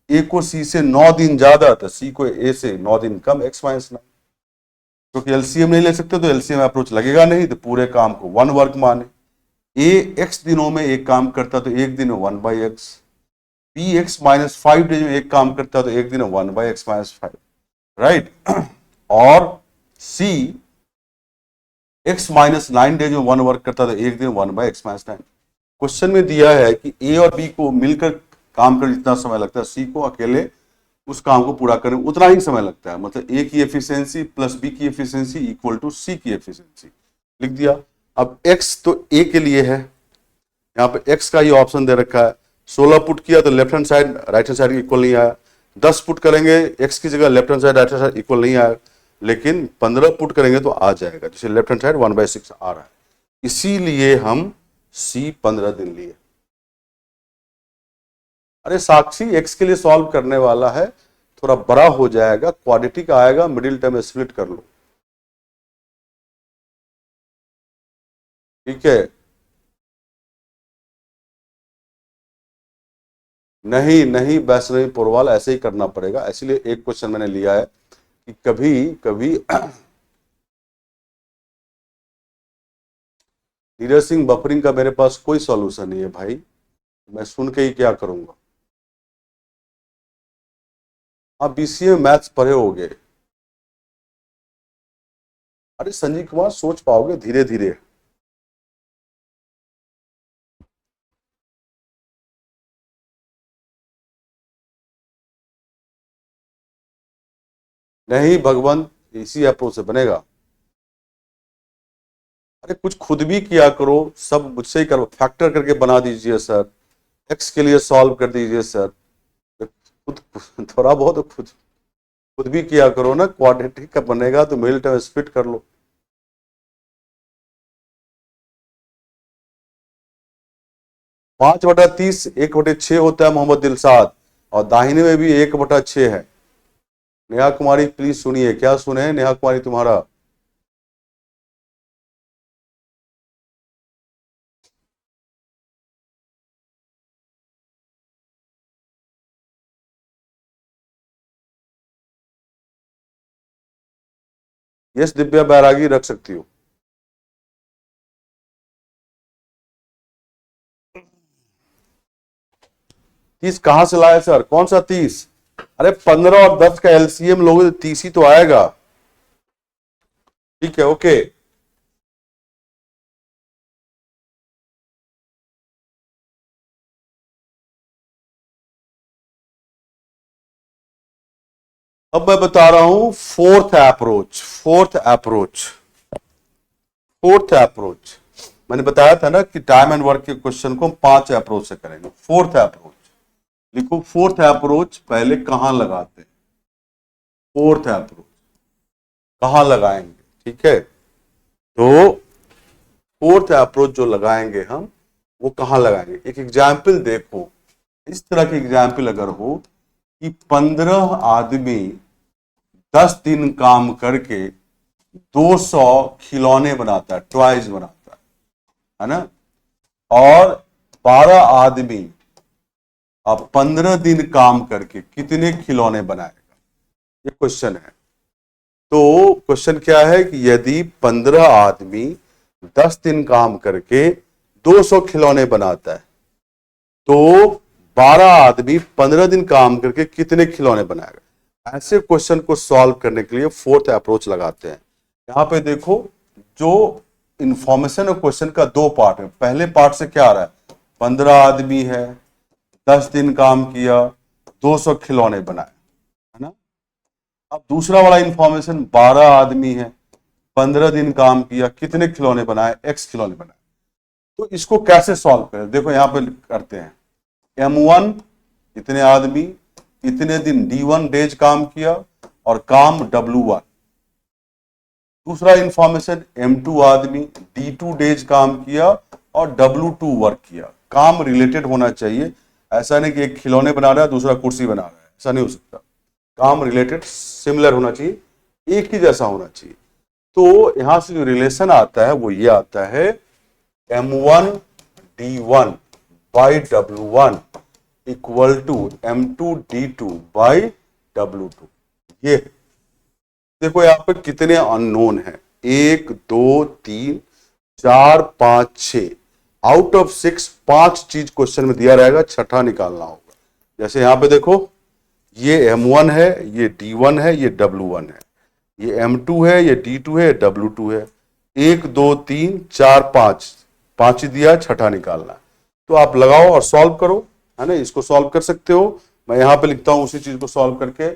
ए को सी से 9 दिन ज्यादा, तो सी को ए से 9 दिन कम, x-9। क्योंकि एलसीएम नहीं ले सकते तो एलसीएम अप्रोच लगेगा नहीं, तो पूरे काम को 1 वर्क माने। ए एक्स दिनों में एक काम करता तो एक दिन 1/x, बी x-5 डेज में एक काम करता तो एक दिन 1/x-5, राइट। और सी x-9 डेज में 1 वर्क करता तो एक दिन 1/x-9। क्वेश्चन में दिया है कि ए और बी को मिलकर काम करने जितना समय लगता है, सी को अकेले उस काम को पूरा करने में उतना ही समय लगता है। मतलब ए की एफिशिएंसी प्लस बी की एफिशिएंसी इक्वल टू सी की एफिशिएंसी, लिख दिया। अब एक्स तो ए के लिए है, यहाँ पे एक्स का ही ऑप्शन दे रखा है। 16 पुट किया तो left hand side right hand side equal नहीं आया। 10 पुट करेंगे एक्स की जगह, left hand side right hand side equal नहीं आया। लेकिन 15 पुट करेंगे तो आ जाएगा, जैसे लेफ्ट हैंड साइड 1/6 आ रहा है, इसीलिए हम सी 15 दिन लिए। अरे साक्षी, एक्स के लिए सॉल्व करने वाला है, थोड़ा बड़ा हो जाएगा, क्वाड्रेटिक आएगा, मिडिल टर्म स्प्लिट कर लो, ठीक है। नहीं नहीं वैष्णवी पोरवाल, ऐसे ही करना पड़ेगा, इसलिए एक क्वेश्चन मैंने लिया है कि कभी कभी नीरज सिंह, बफरिंग का मेरे पास कोई सॉल्यूशन नहीं है भाई, मैं सुन के ही क्या करूंगा। आप बीसीए में मैथ्स पढ़े होगे। अरे संजीव कुमार, सोच पाओगे धीरे धीरे। नहीं भगवंत, इसी अप्रोच से बनेगा। अरे कुछ खुद भी किया करो, सब मुझसे ही करो, फैक्टर करके बना दीजिए सर, एक्स के लिए सॉल्व कर दीजिए सर, खुद थोड़ा बहुत खुद खुद भी किया करो ना। क्वाड्रेटिक का बनेगा तो मिडिल टर्म स्प्लिट कर लो। 5/30 1/6 होता है मोहम्मद दिलसाद, और दाहिने में भी 1/6 है। नेहा कुमारी प्लीज सुनिए, क्या सुने नेहा कुमारी तुम्हारा? यस दिव्या बैरागी, रख सकती हो। 30 कहां से लाए सर, कौन सा 30? अरे 15 और 10 का एलसीएम लोगे तो 30 ही तो आएगा, ठीक है ओके। अब मैं बता रहा हूं फोर्थ अप्रोच। मैंने बताया था ना कि टाइम एंड वर्क के क्वेश्चन को हम 5 अप्रोच से करेंगे। फोर्थ अप्रोच लिखो, फोर्थ अप्रोच पहले कहां लगाते हैं, फोर्थ अप्रोच कहां लगाएंगे, ठीक है। तो फोर्थ अप्रोच जो लगाएंगे हम, वो कहाँ लगाएंगे। एक एग्जाम्पल देखो, इस तरह की एग्जाम्पल अगर हो कि 15 आदमी 10 दिन काम करके 200 खिलौने बनाता है, टॉयज बनाता है ना, और 12 आदमी अब 15 दिन काम करके कितने खिलौने बनाएगा, ये क्वेश्चन है। तो क्वेश्चन क्या है कि यदि 15 आदमी 10 दिन काम करके 200 खिलौने बनाता है, तो 12 आदमी 15 दिन काम करके कितने खिलौने बनाएगा। ऐसे क्वेश्चन को सॉल्व करने के लिए फोर्थ अप्रोच लगाते हैं। यहां पे देखो, जो इंफॉर्मेशन और क्वेश्चन का दो पार्ट है। पहले पार्ट से क्या आ रहा है, 15 आदमी है, 10 दिन काम किया, 200 खिलौने बनाए, है ना। अब दूसरा वाला इंफॉर्मेशन, 12 आदमी है, 15 दिन काम किया, कितने खिलौने बनाए, x खिलौने बनाए। तो इसको कैसे सॉल्व करें, देखो यहां पे करते हैं। M1 इतने आदमी इतने दिन D1 डेज काम किया और काम W1। दूसरा इंफॉर्मेशन, M2 आदमी D2 डेज काम किया और W2 वर्क किया। काम रिलेटेड होना चाहिए, ऐसा नहीं कि एक खिलौने बना रहा है दूसरा कुर्सी बना रहा है, ऐसा नहीं हो सकता। काम रिलेटेड सिमिलर होना चाहिए, एक ही जैसा होना चाहिए। तो यहां से जो रिलेशन आता है वो ये आता है, M1 D1 by W1 equal to M2 D2 by W2। ये देखो यहाँ पे कितने अननोन है, 1 2 3 4 5 6, आउट ऑफ 6 5 चीज क्वेश्चन में दिया रहेगा, छठा निकालना होगा। जैसे यहां पे देखो, ये M1 है, ये D1 है, ये W1 है, ये M2 है, ये D2 है, ये W2 है। 1 2 3 4 5 5 ही दिया, छठा निकालना। तो आप लगाओ और सॉल्व करो, है ना। इसको सॉल्व कर सकते हो, मैं यहां पे लिखता हूं उसी चीज को सॉल्व करके।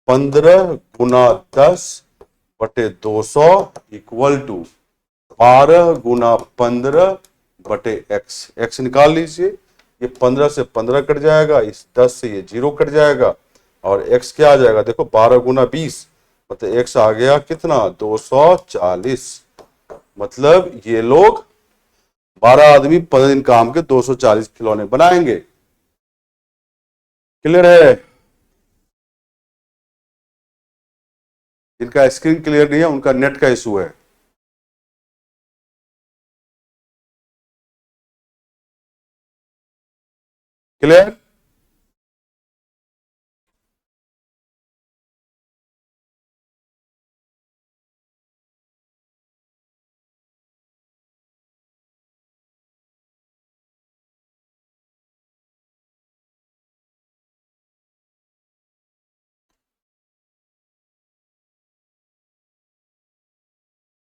15 गुना 10 बटे 200 इक्वल टू 12 गुना 15 बटे x। x निकाल लीजिए, ये 15 से 15 कट जाएगा, इस 10 से ये 0 कट जाएगा, और x क्या आ जाएगा, देखो 12 गुना 20 मतलब x आ गया कितना, 240। मतलब ये लोग 12 आदमी 15 दिन काम के 240 खिलौने बनाएंगे। क्लियर है। जिनका स्क्रीन क्लियर नहीं है उनका नेट का इशू है। क्लियर।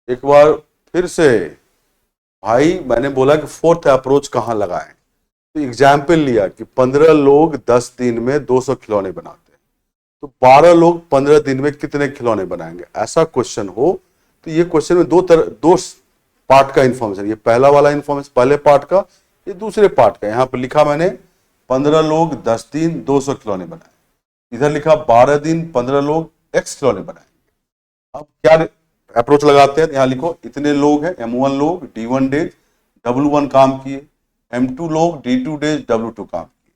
एक बार फिर से, भाई मैंने बोला कि फोर्थ अप्रोच कहां लगाएं। तो एग्जाम्पल लिया कि 15 लोग 10 दिन में 200 खिलौने बनाते हैं, तो 12 लोग 15 दिन में कितने खिलौने बनाएंगे। ऐसा क्वेश्चन हो तो ये क्वेश्चन में दो पार्ट का इंफॉर्मेशन, ये पहला वाला इंफॉर्मेशन पहले पार्ट का, ये दूसरे पार्ट का। यहां पर लिखा मैंने 15 लोग 10 दिन 200 खिलौने बनाए, इधर लिखा 12 दिन 15 लोग x खिलौने बनाएंगे। अब क्या अप्रोच लगाते हैं, यहां लिखो इतने लोग हैं, M1 लोग D1 डेज W1 काम किए, M2 लोग D2 डेज W2 काम किए।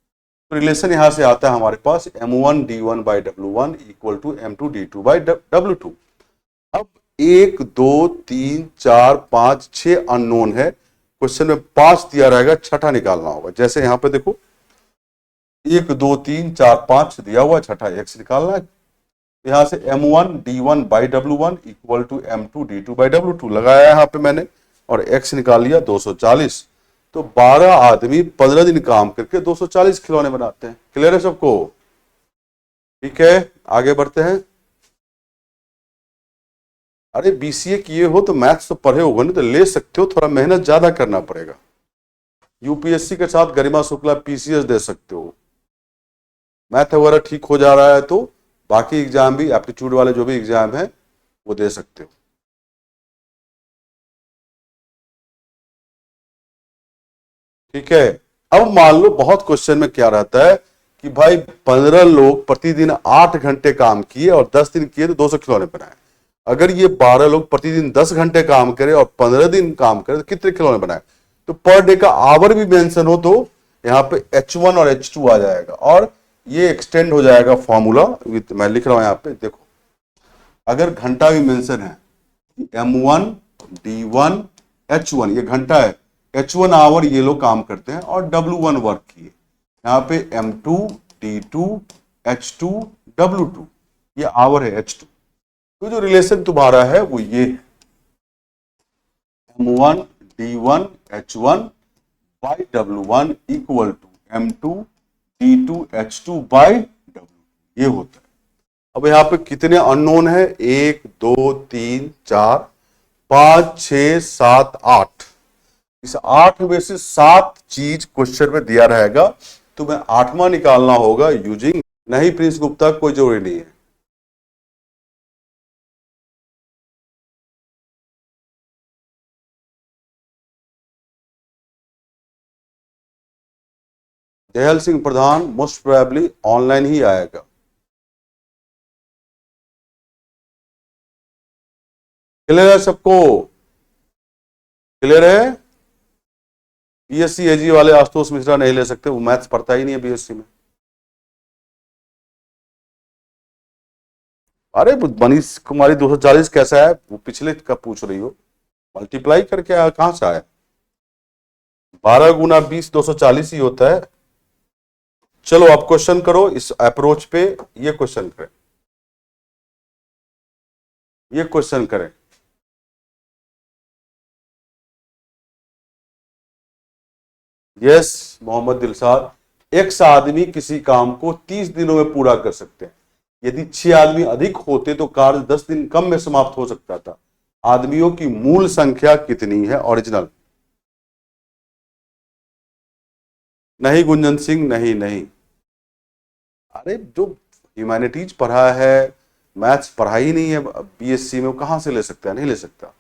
तो रिलेशन यहां से आता है हमारे पास, M1 D1 by W1 equal to M2 D2 by W2। अब 1 2 3 4 5 6 अननोन है, क्वेश्चन में 5 दिया रहेगा, छठा निकालना होगा। जैसे यहां पे देखो 1 2 3 4 5 दिया हुआ, छठा x निकालना है। यहां से M1 D1 by W1 equal to M2 D2 by W2 लगाया यहां पे मैंने, और x निकाल लिया 240। तो 12 आदमी 15 दिन काम करके 240 खिलौने बनाते हैं। क्लियर है सबको। ठीक है, आगे बढ़ते हैं। अरे BCA किए हो तो मैथ्स तो पढ़े होगे, नहीं तो ले सकते हो, थोड़ा मेहनत ज्यादा करना पड़ेगा। यूपीएससी के साथ गरिमा शुक्ला PCS दे सकते हो। मैथ वगैरह ठीक हो जा रहा है तो बाकी एग्जाम भी, एप्टीट्यूड वाले जो भी एग्जाम है वो दे सकते हो। ठीक है। अब मान लो बहुत क्वेश्चन में क्या रहता है कि भाई 15 लोग प्रतिदिन 8 घंटे काम किए और 10 दिन किए तो 200 खिलौने बनाए। अगर ये 12 लोग प्रतिदिन 10 घंटे काम करें और 15 दिन काम करें तो कितने खिलौने बनाए। तो पर डे का आवर भी मेंशन हो तो यहाँ पे H1 और H2 आ जाएगा, और ये एक्सटेंड हो जाएगा फॉर्मूला विथ, मैं लिख रहा हूं यहाँ पे देखो, अगर घंटा भी मेंशन है, M1 D1 H1 ये घंटा है, H1 आवर ये लोग काम करते हैं और W1 वर्क किए, यहाँ पे M2 D2 H2 W2 ये आवर है H2। तो जो रिलेशन तुम्हारा है वो ये M1 D1 H1 by W1 equal to M2 D2 H2 by W, ये होता है। अब यहाँ पे कितने अननोन है, 1 2 3 4 5 6 7 8, इस 8 में से 7 चीज क्वेश्चन में दिया रहेगा, तुम्हें 8वां निकालना होगा यूजिंग, नहीं प्रिंस गुप्ता कोई जरूरी नहीं है। दयाल सिंह प्रधान मोस्ट प्रोबेबली ऑनलाइन ही आएगा। क्लियर है सबको? क्लियर है? बीएससी एजी वाले आशुतोष मिश्रा नहीं ले सकते, वो मैथ्स पढ़ता ही नहीं है बीएससी में। अरे मनीष कुमारी 240 कैसा है, वो पिछले का पूछ रही हो, मल्टीप्लाई करके आया, कहां से आया? 12 गुना 20 240 ही होता है। चलो आप क्वेश्चन करो इस अप्रोच पे, ये क्वेश्चन करें, ये क्वेश्चन करें। यस मोहम्मद दिलसाद, एक्स आदमी किसी काम को 30 दिनों में पूरा कर सकते हैं, यदि 6 आदमी अधिक होते तो कार्य 10 दिन कम में समाप्त हो सकता था। आदमियों की मूल संख्या कितनी है? ओरिजिनल नहीं गुंजन सिंह, नहीं नहीं, अरे जो ह्यूमैनिटीज पढ़ा है, मैथ्स पढ़ा ही नहीं है बीएससी में, वो कहां से ले सकता है? नहीं ले सकता।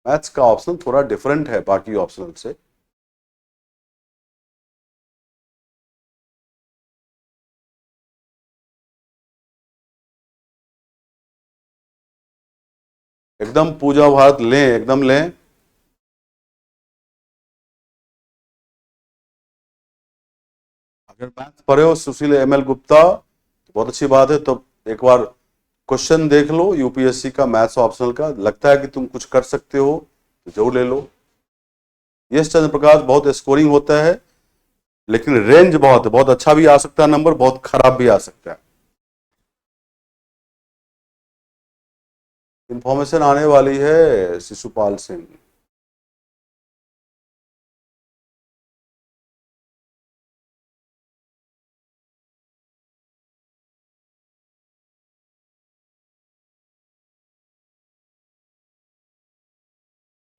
मैथ्स का ऑप्शन थोड़ा डिफरेंट है बाकी ऑप्शनल से। एकदम पूजा भारत लें, एकदम लें। अगर मैथ्स पढ़े हो सुशील एमएल गुप्ता तो बहुत अच्छी बात है, तो एक बार क्वेश्चन देख लो यूपीएससी का मैथ्स ऑप्शनल का, लगता है कि तुम कुछ कर सकते हो तो जरूर ले लो। यस चंद्र प्रकाश, बहुत स्कोरिंग होता है लेकिन रेंज बहुत है, बहुत अच्छा भी आ सकता है नंबर, बहुत खराब भी आ सकता है। इंफॉर्मेशन आने वाली है शिशुपाल सिंह।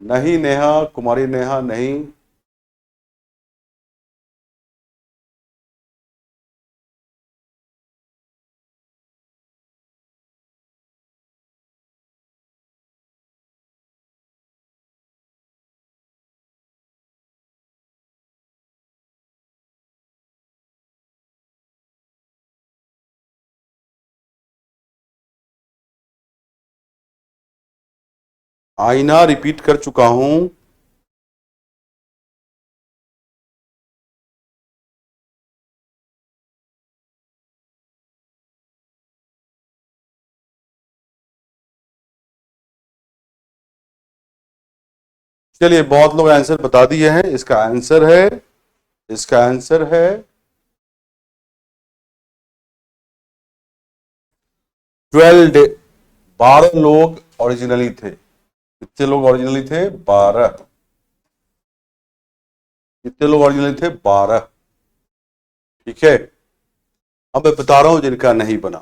नहीं नेहा, कुमारी नेहा नहीं। आईना रिपीट कर चुका हूं। चलिए बहुत लोग आंसर बता दिए हैं, इसका आंसर है, इसका आंसर है 12 डे। 12 लोग ओरिजिनली थे। कितने लोग ओरिजिनली थे? 12। कितने लोग ओरिजिनली थे? 12। ठीक है, अब मैं बता रहा हूं जिनका नहीं बना।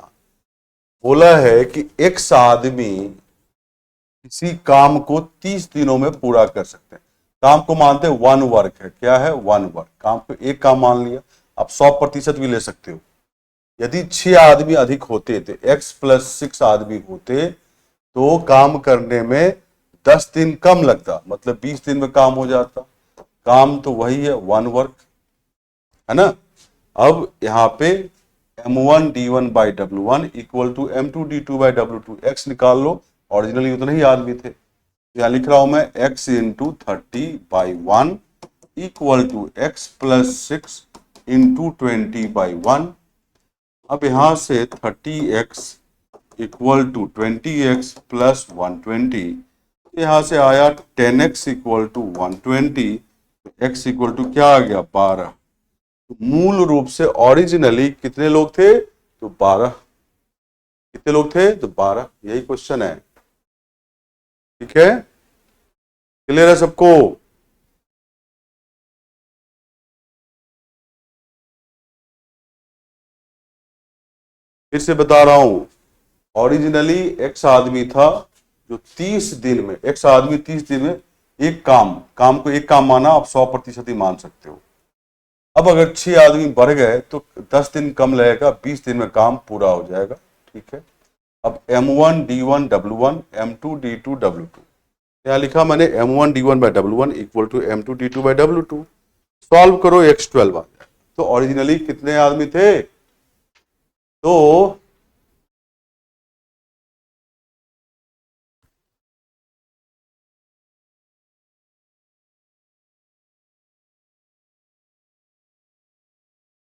बोला है कि एक्स आदमी किसी काम को 30 दिनों में पूरा कर सकते हैं। काम को मानते हैं 1 वर्क है, क्या है? 1 वर्क। काम को एक काम मान लिया, आप 100% भी ले सकते हो। यदि 6 आदमी अधिक होते थे, x + 6 आदमी होते तो काम करने में 10 दिन कम लगता, मतलब 20 दिन में काम हो जाता। काम तो वही है, 1 वर्क है ना। अब यहाँ पे M1 D1 by W1 equal to M2 D2 by W2, x निकाल लो, ओरिजिनली उतने ही आदमी थे। यहाँ लिख रहा हूं मैं x × 30/1 equal to x plus 6 into 20/1। अब यहां से 30x equal to 20x plus 120, यहां से आया 10x equal to 120, x equal to क्या आ गया 12। तो मूल रूप से ओरिजिनली कितने लोग थे, तो 12। कितने लोग थे, तो 12। यही क्वेश्चन है। ठीक है, क्लियर है सबको। फिर से बता रहा हूं, ओरिजिनली एक्स आदमी था जो 30 दिन में, एक्स आदमी 30 दिन में एक काम को एक काम माना, आप 100% ही मान सकते हो। अब अगर 6 आदमी बढ़ गए तो 10 दिन कम लगेगा, 20 दिन में काम पूरा हो जाएगा। ठीक है, अब M1D1W1 M2D2W2, क्या लिखा मैंने, M1D1/W1 equal to M2D2/W2। Solve करो, X12 आ जाए। तो ओरिजिनली कितने आदमी थे, तो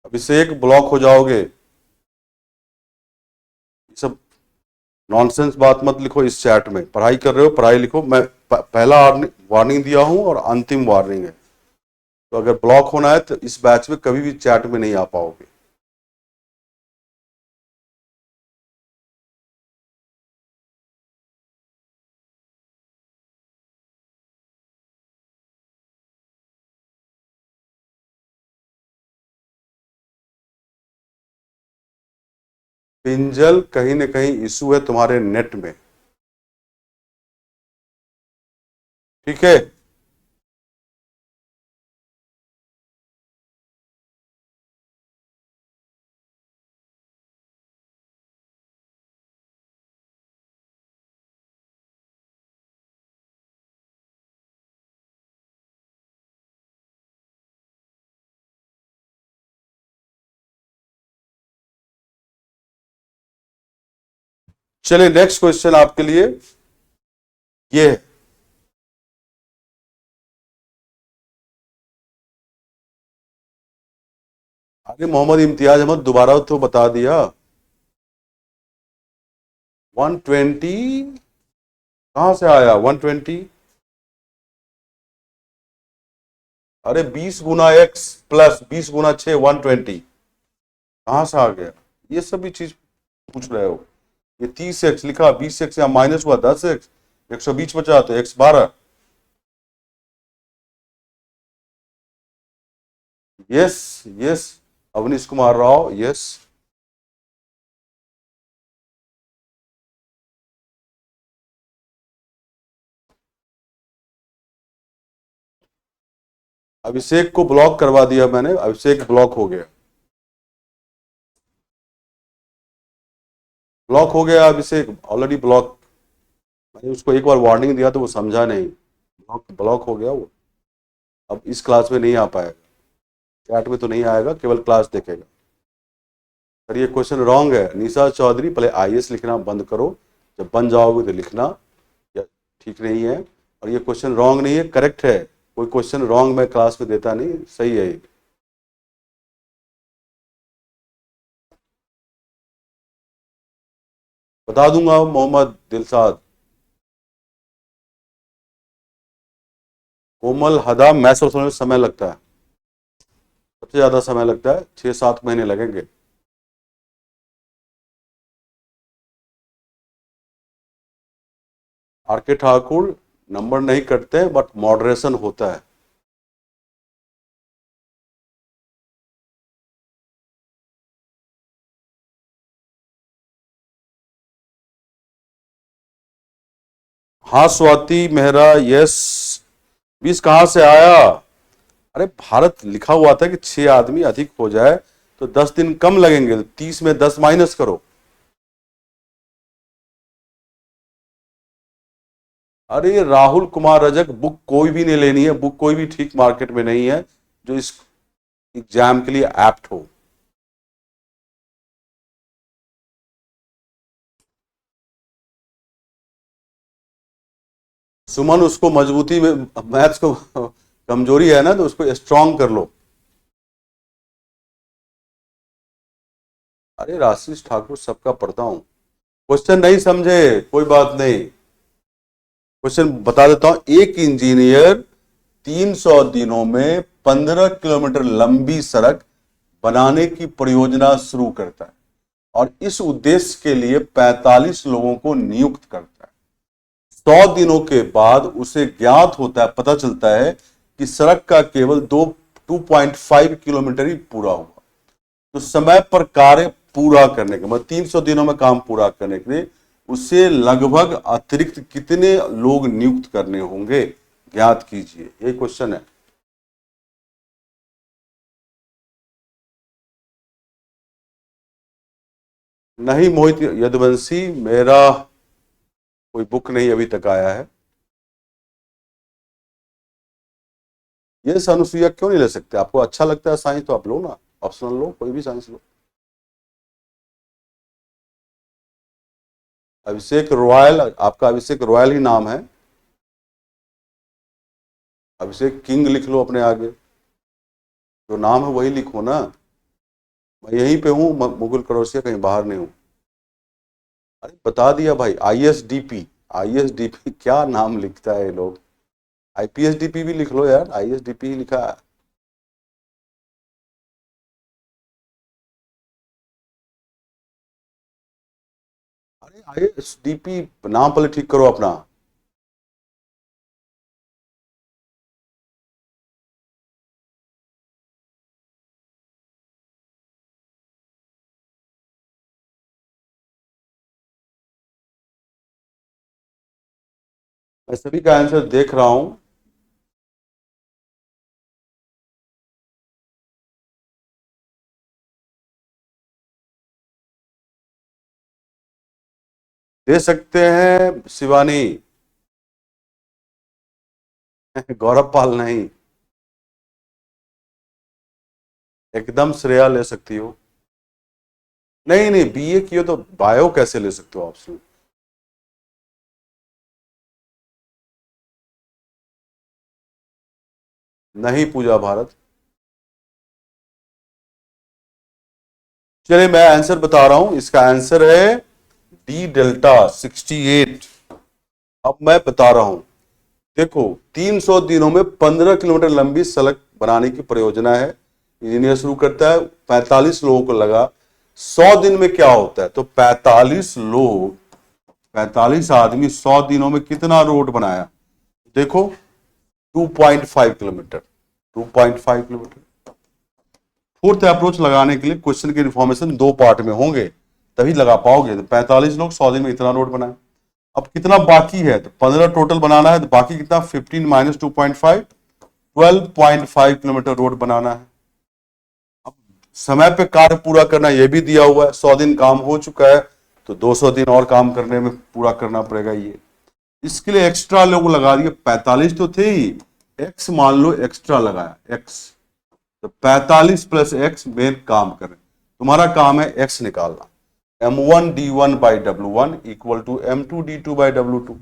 अब इससे एक ब्लॉक हो जाओगे। ये सब नॉनसेंस बात मत लिखो इस चैट में, पढ़ाई कर रहे हो पढ़ाई लिखो। मैं पहला वार्निंग दिया हूं और अंतिम वार्निंग है। तो अगर ब्लॉक होना है तो इस बैच में कभी भी चैट में नहीं आ पाओगे। पिंजल कहीं ना कहीं इशू है तुम्हारे नेट में। ठीक है, चलिए नेक्स्ट क्वेश्चन आपके लिए ये है। अरे मोहम्मद इम्तियाज अहमद दोबारा तो बता दिया। 120 कहां से आया 120? अरे 20 गुना x प्लस 20 गुना 6 120 कहां से आ गया? ये सभी चीज पूछ रहे हो। ये 30x लिखा, 20x यहाँ माइनस हुआ 10x, 120 बचा तो x 12। Yes yes, Avneesh Kumar Rao, yes. Abhishek को ब्लॉक करवा दिया मैंने, अभिषेक ब्लॉक हो गया। ब्लॉक हो गया अभिषेक, ऑलरेडी ब्लॉक। मैंने उसको एक बार वार्निंग दिया तो वो समझा नहीं, ब्लॉक ब्लॉक हो गया वो। अब इस क्लास में नहीं आ पाएगा, चैट में तो नहीं आएगा, केवल क्लास देखेगा। पर ये क्वेश्चन रॉन्ग है निशा चौधरी, पहले आईएएस लिखना बंद करो, जब बन जाओगे तो लिखना। या ठीक नहीं है, और ये क्वेश्चन रॉन्ग नहीं है, करेक्ट है। कोई क्वेश्चन रॉन्ग मैं क्लास में देता नहीं, सही है ये। बता दूंगा मोहम्मद दिलसाद। कोमल हदा मैथ्स और समझने में समय लगता है, सबसे ज्यादा समय लगता है, 6-7 महीने लगेंगे। आर के ठाकुर, नंबर नहीं कटते बट मॉडरेशन होता है। हाँ स्वाति मेहरा, यस। 20 कहां से आया? अरे भारत लिखा हुआ था कि 6 आदमी अधिक हो जाए तो 10 दिन कम लगेंगे, तो 30 में 10 माइनस करो। अरे राहुल कुमार रजक, बुक कोई भी नहीं लेनी है, बुक कोई भी ठीक मार्केट में नहीं है जो इस एग्जाम के लिए एप्ट हो। सुमन उसको मजबूती में मैथ्स को कमजोरी है ना, तो उसको स्ट्रांग कर लो। अरे आशीष ठाकुर सबका पढ़ता हूं। क्वेश्चन नहीं समझे, कोई बात नहीं, क्वेश्चन बता देता हूं। एक इंजीनियर 300 दिनों में 15 किलोमीटर लंबी सड़क बनाने की परियोजना शुरू करता है और इस उद्देश्य के लिए 45 लोगों को नियुक्त करता है। 100 दिनों के बाद उसे ज्ञात होता है, पता चलता है कि सड़क का केवल 2.5 किलोमीटर ही पूरा हुआ। तो समय पर कार्य पूरा करने के मतलब 300 दिनों में काम पूरा करने के लिए उसे लगभग अतिरिक्त कितने लोग नियुक्त करने होंगे, ज्ञात कीजिए। ये क्वेश्चन है। नहीं मोहित यदुवंशी, मेरा कोई बुक नहीं अभी तक आया है। ये अनुसुईया क्यों नहीं ले सकते? आपको अच्छा लगता है साइंस तो आप लो ना, ऑप्शनल लो, कोई भी साइंस लो। अभिषेक रॉयल, आपका अभिषेक रॉयल ही नाम है। अभिषेक किंग लिख लो अपने आगे, जो नाम है वही लिखो ना। मैं यहीं पे हूँ, मुगल करोसिया, कहीं बाहर नहीं हूँ। अरे बता दिया भाई, आईएसडीपी। आईएसडीपी क्या नाम लिखता है ये लोग। आईपीएसडीपी भी लिख लो यार, आईएसडीपी ही लिखा है। अरे आईएसडीपी नाम पहले ठीक करो अपना। मैं सभी का आंसर देख रहा हूं। दे सकते हैं शिवानी। गौरव पाल नहीं। एकदम श्रेया ले सकती हो। नहीं नहीं, बीए की हो तो बायो कैसे ले सकते हो ऑप्शन? नहीं पूजा भारत। चलिए मैं आंसर बता रहा हूं, इसका आंसर है डी डेल्टा 68। अब मैं बता रहा हूं, देखो 300 दिनों में 15 किलोमीटर लंबी सड़क बनाने की परियोजना है, इंजीनियर शुरू करता है, 45 लोगों को लगा। 100 दिन में क्या होता है? तो 45 लोग, 45 आदमी 100 दिनों में कितना रोड बनाया? देखो 2.5 किलोमीटर, 2.5 किलोमीटर। फोर्थ अप्रोच लगाने के लिए क्वेश्चन के इन्फॉर्मेशन दो पार्ट में होंगे, तभी लगा पाओगे। तो 45 लोग 100 दिन में इतना रोड बनाए। अब कितना बाकी है? तो 15 टोटल बनाना है, तो बाकी कितना? 15 माइनस 2.5, 12.5 किलोमीटर रोड बनाना है। अब समय पे कार्य पूरा करना ये भी दिया हुआ है, 100 दिन काम हो चुका है, तो 200 दिन और काम करने में पूरा करना पड़ेगा ये। इसके लिए एक्स्ट्रा लोग लगा दिए, 45 तो थे ही, एक्स मान लो एक्स्ट्रा लगाया, एक्स। तो 45 प्लस एक्स मेन काम करें। तुम्हारा काम है एक्स निकालना। m1d1/w1 equal to m2d2/w2।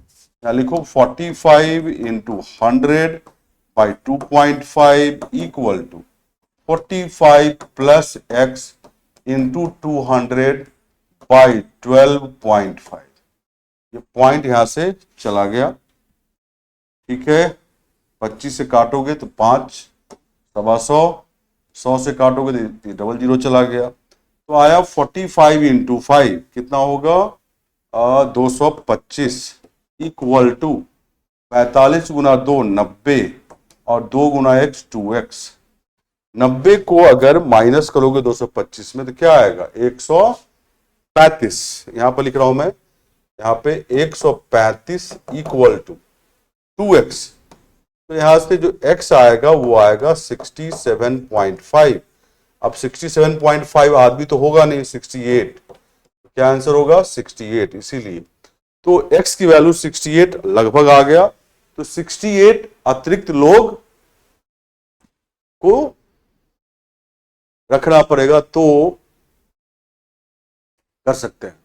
यहाँ लिखो 45 into 100/2.5 equal to 45 plus x into 200/12.5। ये पॉइंट यहां से चला गया, ठीक है। 25 से काटोगे तो 5, 125, 100 से काटोगे तो डबल जीरो चला गया, तो आया 45 इंटू 5 कितना होगा? 225 इक्वल टू 45 गुना 2 90 और 2 गुना एक्स 2x। 90 को अगर माइनस करोगे 225 में तो क्या आएगा? 135। यहां पर लिख रहा हूं मैं, यहां पे 135 इक्वल टू 2x। तो यहां से जो x आएगा वो आएगा 67.5। अब 67.5 आदमी तो होगा नहीं, 68। क्या आंसर होगा? 68। इसीलिए तो x की वैल्यू 68 लगभग आ गया, तो 68 अतिरिक्त लोग को रखना पड़ेगा तो कर सकते हैं।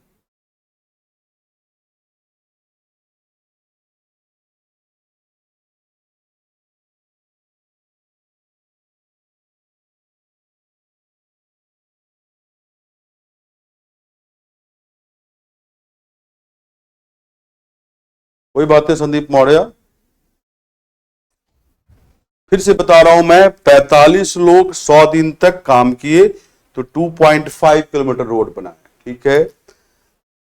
कोई बात नहीं संदीप मौर्य, फिर से बता रहा हूं मैं, 45 लोग 100 दिन तक काम किए तो 2.5 किलोमीटर रोड बनाए, ठीक है।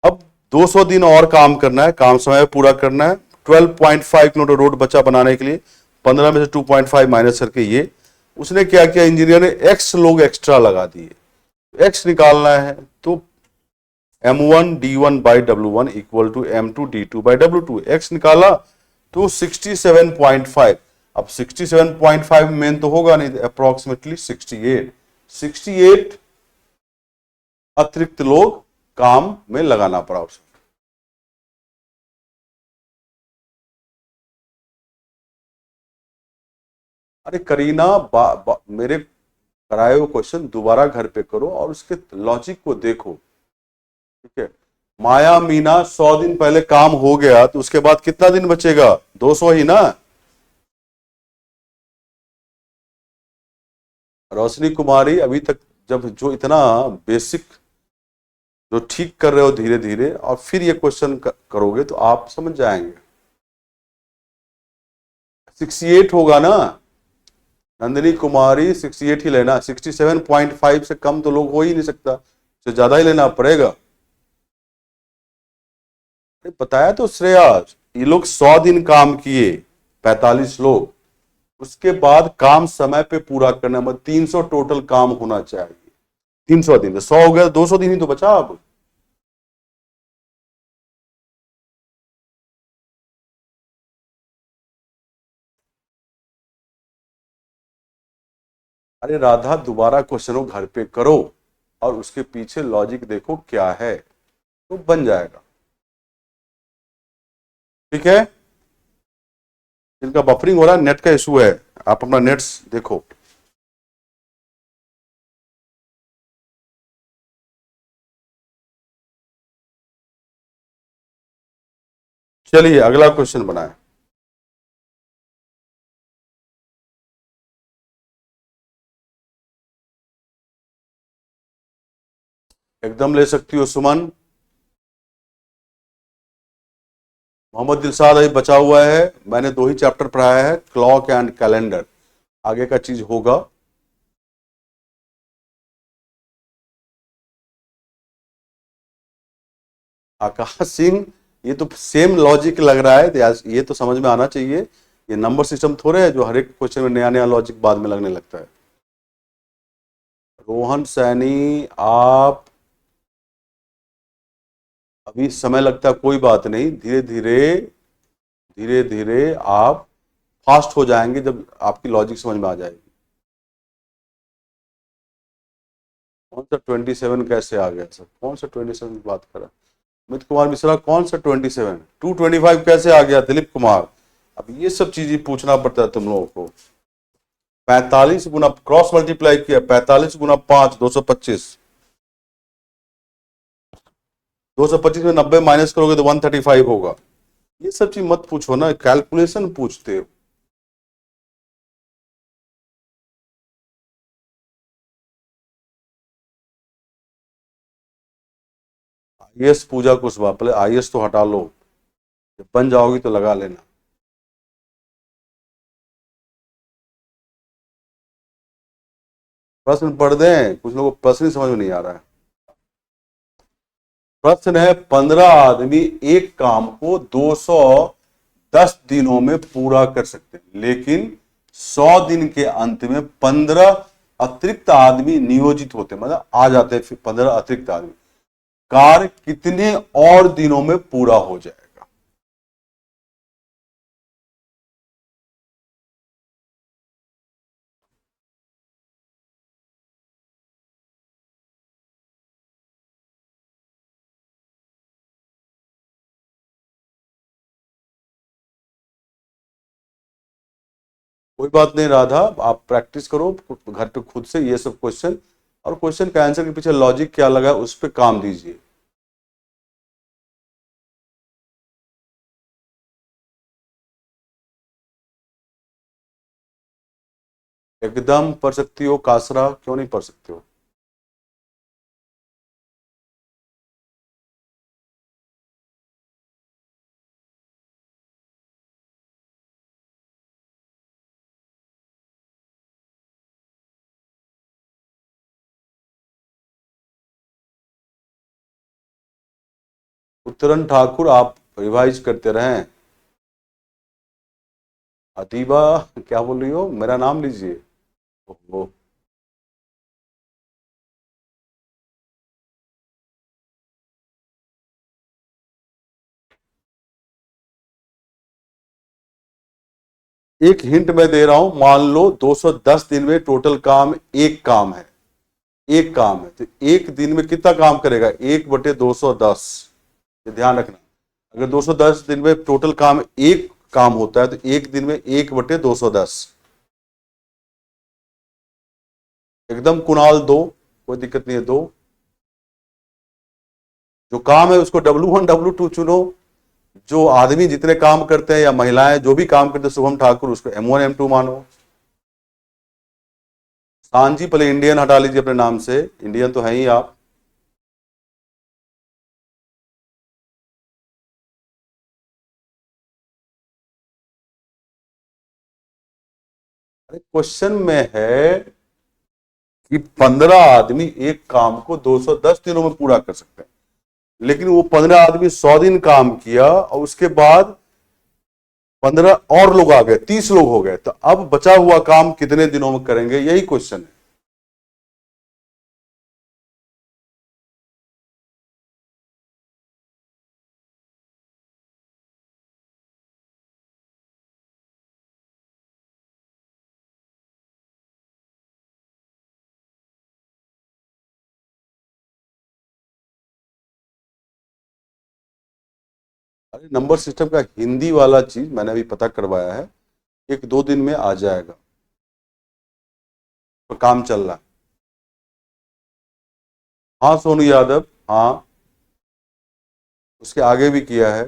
अब 200 दिन और काम करना है, काम समय पूरा करना है, 12.5 किलोमीटर रोड बचा बनाने के लिए, 15 में से 2.5 माइनस करके ये उसने क्या किया, इंजीनियर ने एक्स लोग एक्स्ट्रा लगा दिए, एक्स निकालना है तो M1 D1 by W1 equal to M2 D2 by W2, x निकाला तो 67.5। अब 67.5 मेन तो होगा नहीं, अप्रोक्सीमेटली 68 अतिरिक्त लोग काम में लगाना पड़ा उसे। अरे करीना, मेरे कराए हुए क्वेश्चन दोबारा घर पे करो और उसके लॉजिक को देखो, ठीक है। माया मीना 100 दिन पहले काम हो गया तो उसके बाद कितना दिन बचेगा, 200 ही ना। रोशनी कुमारी अभी तक जब जो इतना बेसिक जो ठीक कर रहे हो धीरे धीरे, और फिर ये क्वेश्चन करोगे तो आप समझ जाएंगे। 68 होगा ना नंदिनी कुमारी, 68 ही लेना, 67.5 से कम तो लोग हो ही नहीं सकता, तो ज्यादा ही लेना पड़ेगा। बताया तो श्रेया, ये लोग 100 दिन काम किए, 45 लोग, उसके बाद काम समय पे पूरा करना, मतलब 300 टोटल काम होना चाहिए। 300 दिन, 100 हो गया, 200 दिन ही तो बचा अब। अरे राधा, दोबारा क्वेश्चनों घर पे करो और उसके पीछे लॉजिक देखो क्या है, तो बन जाएगा, ठीक है। इनका बफरिंग हो रहा है, नेट का इशू है, आप अपना नेट्स देखो। चलिए अगला क्वेश्चन बनाए। एकदम ले सकती हो सुमन। मोहम्मद दिलसाद अभी बचा हुआ है, मैंने 2 ही चैप्टर पढ़ाया है, क्लॉक एंड कैलेंडर, आगे का चीज होगा। आकाश सिंह, ये तो सेम लॉजिक लग रहा है, ये तो समझ में आना चाहिए, ये नंबर सिस्टम थोड़े है जो हर एक क्वेश्चन में नया नया लॉजिक बाद में लगने लगता है। रोहन सैनी, आप अभी समय लगता है, कोई बात नहीं, धीरे धीरे धीरे धीरे आप फास्ट हो जाएंगे जब आपकी लॉजिक समझ में आ जाएगी। कौन सा 27 कैसे आ गया सर, कौन सा 27 की बात कर रहा है अमित कुमार मिश्रा, कौन सा 27, 225 कैसे आ गया दिलीप कुमार। अब ये सब चीजें पूछना पड़ता है तुम लोगों को। 45 गुना क्रॉस मल्टीप्लाई किया, 45 गुना 5 225, 225 में 90 माइनस करोगे तो 135 होगा। ये सब चीज मत पूछो ना, कैलकुलेशन पूछते हो। आईएएस पूजा कुशवाहा, पहले आईएएस तो हटा लो, जब बन जाओगी तो लगा लेना। प्रश्न पढ़ दें, कुछ लोगों को प्रश्न ही समझ में नहीं आ रहा है। प्रश्न है, 15 आदमी एक काम को 210 दिनों में पूरा कर सकते हैं, लेकिन 100 दिन के अंत में 15 अतिरिक्त आदमी नियोजित होते, मतलब आ जाते हैं, फिर 15 अतिरिक्त आदमी, कार्य कितने और दिनों में पूरा हो जाएगा। कोई बात नहीं राधा, आप प्रैक्टिस करो घर पे खुद से ये सब क्वेश्चन, और क्वेश्चन के आंसर के पीछे लॉजिक क्या लगा है उस पर काम दीजिए। एकदम पढ़ सकती हो कासरा, क्यों नहीं पढ़ सकते हो। उत्तरन ठाकुर, आप रिवाइज करते रहें। अतीबा, क्या बोल रही हो, मेरा नाम लीजिए। ओहो, एक हिंट मैं दे रहा हूं, मान लो 210 दिन में टोटल काम एक काम है, एक काम है, तो एक दिन में कितना काम करेगा, 1/210। ये ध्यान रखना, अगर 210 दिन में टोटल काम एक काम होता है तो एक दिन में 1/210। एकदम कुणाल दो, कोई दिक्कत नहीं है, दो। जो काम है उसको W1 W2 चुनो। जो आदमी जितने काम करते हैं या महिलाएं जो भी काम करते हैं शुभम ठाकुर, उसको M1 M2 मानो। सांजी, पहले इंडियन हटा लीजिए अपने नाम से, इंडियन तो है ही आप। अरे क्वेश्चन में है कि 15 आदमी एक काम को 210 दिनों में पूरा कर सकते हैं, लेकिन वो 15 आदमी 100 दिन काम किया और उसके बाद 15 और लोग आ गए, 30 लोग हो गए, तो अब बचा हुआ काम कितने दिनों में करेंगे, यही क्वेश्चन है। अरे नंबर सिस्टम का हिंदी वाला चीज मैंने अभी पता करवाया है, 1-2 दिन में आ जाएगा, तो काम चल रहा है। हाँ सोनू यादव, हाँ, उसके आगे भी किया है।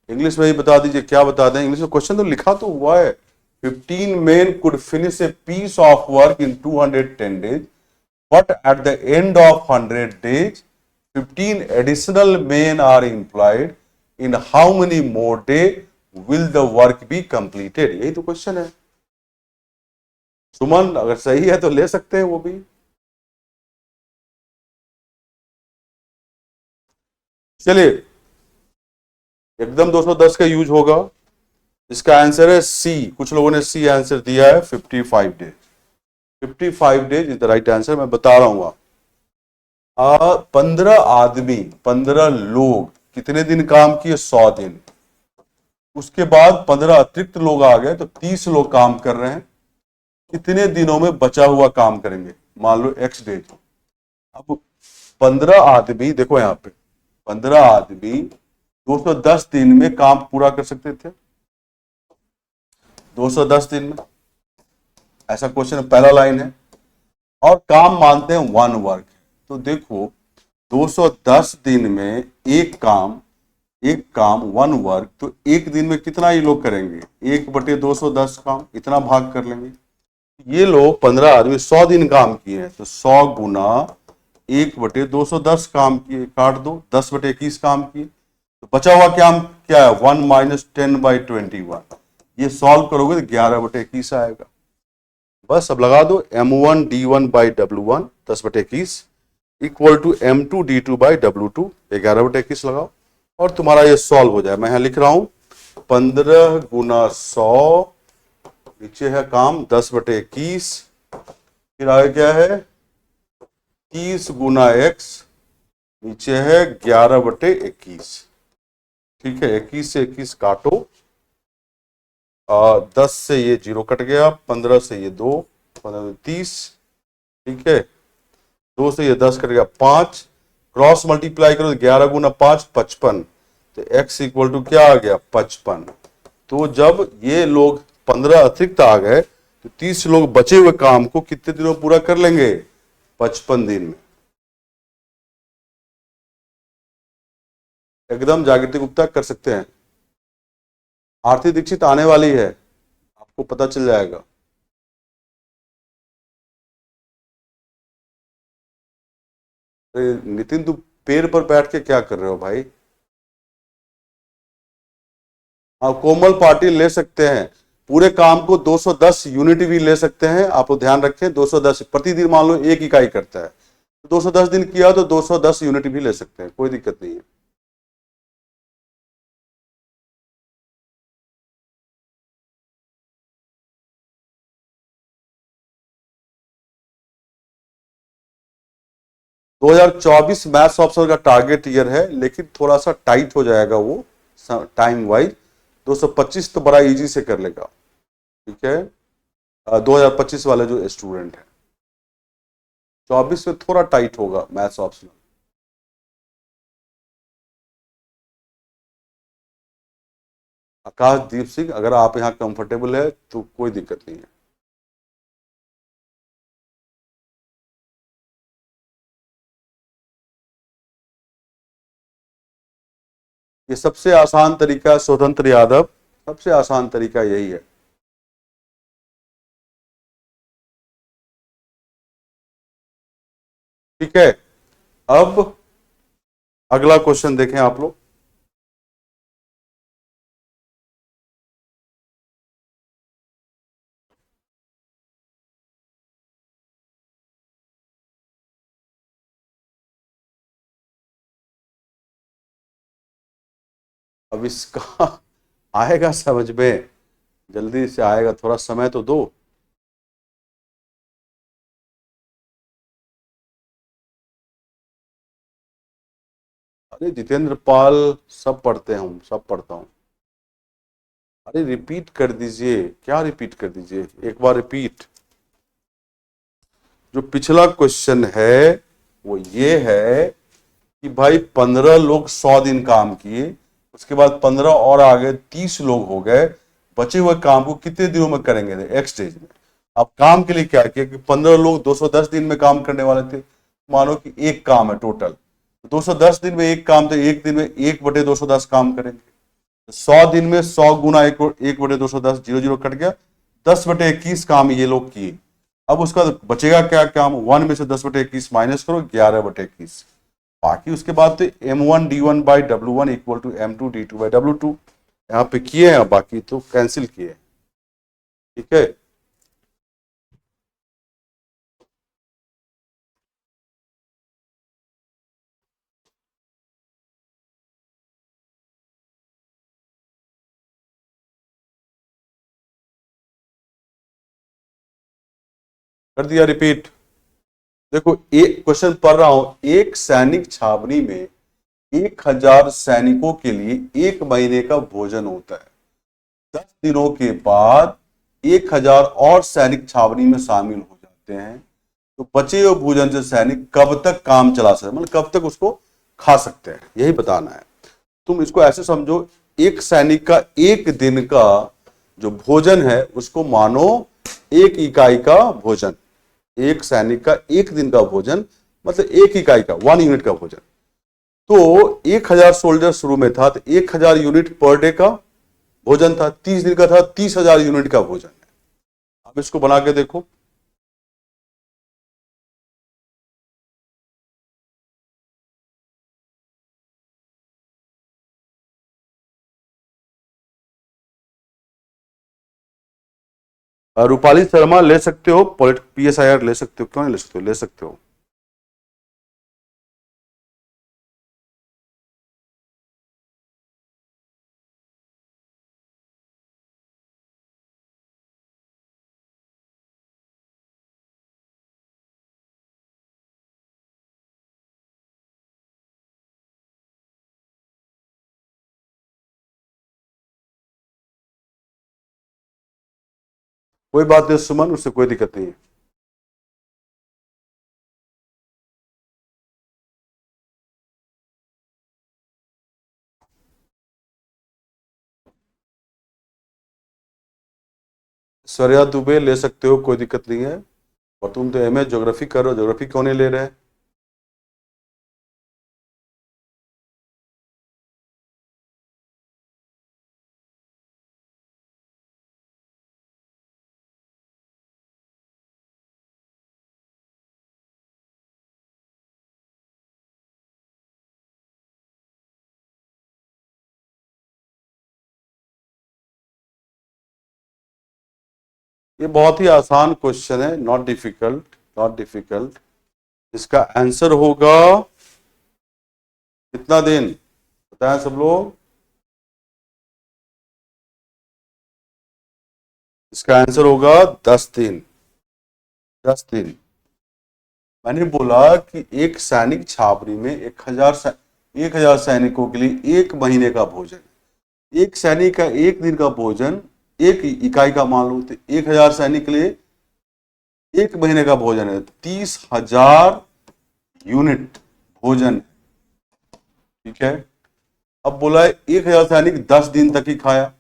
इंग्लिश में ही बता दीजिए, क्या बता दें, इंग्लिश में क्वेश्चन तो लिखा तो हुआ है। 15 men could finish a piece of work in 210 days, but at the end of 100 days 15 additional men are employed, in how many more days will the work be completed, यही तो क्वेश्चन है। सुमन, अगर सही है तो ले सकते हैं वो भी। चलिए, एकदम 210 का यूज होगा। इसका आंसर है सी, कुछ लोगों ने सी आंसर दिया है, 55 days. 55 days is the right answer. मैं बता रहा हूं, 15 आदमी, 15 लोग कितने दिन काम किए, 100 दिन। उसके बाद 15 अतिरिक्त लोग आ गए, तो 30 लोग काम कर रहे हैं। कितने दिनों में बचा हुआ काम करेंगे, मान लो एक्स डेज। अब 15 आदमी, देखो यहां पे 15 आदमी 210 दिन में काम पूरा कर सकते थे, 210 दिन में, ऐसा क्वेश्चन पहला लाइन है। और काम मानते हैं वन वर्क, तो देखो 210 दिन में एक काम, एक काम वन वर्क, तो एक दिन में कितना ये लोग करेंगे, 1/210 काम, इतना भाग कर लेंगे। ये लोग 15 आदमी 100 दिन काम किए हैं, तो 100 गुना 1/210 काम किए, काट दो, 10/21 काम किए, तो बचा हुआ काम क्या है, 1 - 10/21। ये सॉल्व करोगे तो 11/21 आएगा। बस अब लगा दो, M1D1/W1 10/21 इक्वल टू M2D2/W2 11/21 लगाओ और तुम्हारा ये सॉल्व हो जाए। मैं यहां लिख रहा हूं 15 गुना 100, नीचे है काम 10/21, फिर आगे क्या है 30 गुना x, नीचे है 11/21। ठीक है, 21 से 21 काटो, 10 से ये 0 कट गया, 15 से ये 2, 15 30, ठीक है, 2 से ये 10 कट गया, 5, क्रॉस मल्टीप्लाई करो, 11 गुना 5 55, तो x इक्वल टू क्या आ गया, 55। तो जब ये लोग 15 अतिरिक्त आ गए, तो 30 लोग बचे हुए काम को कितने दिनों में पूरा कर लेंगे, 55 दिन में। एकदम जागृति गुप्ता कर सकते हैं। आरती दीक्षित आने वाली है, आपको पता चल जाएगा। अरे नितिन, तू पेड़ पर बैठ के क्या कर रहे हो भाई। हाँ, कोमल पाटिल ले सकते हैं। पूरे काम को 210 यूनिट भी ले सकते हैं। आप लोग ध्यान रखें, 210 प्रतिदिन, मान लो 1 इकाई करता है, 210 दिन किया तो 210 यूनिट भी ले सकते हैं, कोई दिक्कत नहीं है। दो 2024 मैथ्स ऑप्शन का टारगेट ईयर है, लेकिन थोड़ा सा टाइट हो जाएगा वो टाइम वाइज। 225 तो बड़ा इजी से कर लेगा, ठीक है। 2025 वाले जो स्टूडेंट हैं, 24 में थोड़ा टाइट होगा मैथ्स ऑप्शन। आकाशदीप सिंह, अगर आप यहाँ कंफर्टेबल है तो कोई दिक्कत नहीं है। ये सबसे आसान तरीका है, स्वतंत्र यादव, सबसे आसान तरीका यही है। ठीक है, अब अगला क्वेश्चन देखें आप लोग। अब इसका आएगा समझ में, जल्दी से आएगा, थोड़ा समय तो दो। अरे जितेंद्र पाल, सब पढ़ते हैं हम, सब पढ़ता हूँ। अरे रिपीट कर दीजिए, क्या रिपीट कर दीजिए, एक बार रिपीट। जो पिछला क्वेश्चन है वो ये है कि भाई 15 लोग 100 दिन काम किए, उसके बाद 15 और आगे 30 लोग हो गए, बचे हुए काम को कितने दिनों में करेंगे, एक्स डेज में। अब काम के लिए क्या किया कि 15 लोग 210 दिन में काम करने वाले थे, मानो कि एक काम है टोटल, 210 दिन में एक काम, तो एक दिन में 1/210 काम करेंगे। 100 दिन में 100 गुना 1/210, जीरो जीरो कट गया, 10/21 काम ये लोग किए। अब उसका बचेगा क्या काम, 1 में से 10/21 माइनस करो, 11/21। बाकी उसके बाद तो M1D1/W1 इक्वल टू M2D2/W2 यहाँ पे किए हैं, बाकी तो कैंसिल किए। ठीक है, कर दिया रिपीट। देखो एक क्वेश्चन पढ़ रहा हूं, एक सैनिक छावनी में 1000 सैनिकों के लिए 1 महीने का भोजन होता है। 10 दिनों के बाद 1000 और सैनिक छावनी में शामिल हो जाते हैं, तो बचे हुए भोजन से सैनिक कब तक काम चला सकते हैं, मतलब कब तक उसको खा सकते हैं, यही बताना है। तुम इसको ऐसे समझो, एक सैनिक का एक दिन का जो भोजन है उसको मानो 1 इकाई का भोजन। एक सैनिक का एक दिन का भोजन मतलब 1 इकाई का, 1 यूनिट का भोजन। तो 1000 सोल्जर शुरू में था, तो 1000 यूनिट पर डे का भोजन था, 30 दिन का था, 30,000 यूनिट का भोजन है। अब इसको बना के देखो। रूपाली शर्मा ले सकते हो, PSIR ले सकते हो, क्यों नहीं ले सकते हो, ले सकते हो। कोई बात नहीं सुमन, उससे कोई दिक्कत नहीं है। सरिया दुबे ले सकते हो, कोई दिक्कत नहीं है। और तुम तो MA ज्योग्राफी कर रहे हो, ज्योग्राफी क्यों नहीं ले रहे? ये बहुत ही आसान क्वेश्चन है, नॉट डिफिकल्ट, नॉट डिफिकल्ट। इसका आंसर होगा कितना दिन, बताएं सब लोग। इसका आंसर होगा 10 दिन। 10 दिन। मैंने बोला कि एक सैनिक छावनी में 1,000 सैनिकों के लिए 1 महीने का भोजन, एक सैनिक का 1 दिन का भोजन 1 इकाई का मान लो, तो 1,000 सैनिक के लिए 1 महीने का भोजन है 30,000 यूनिट भोजन। ठीक है। अब बोला है 1,000 सैनिक 10 दिन तक ही खाया,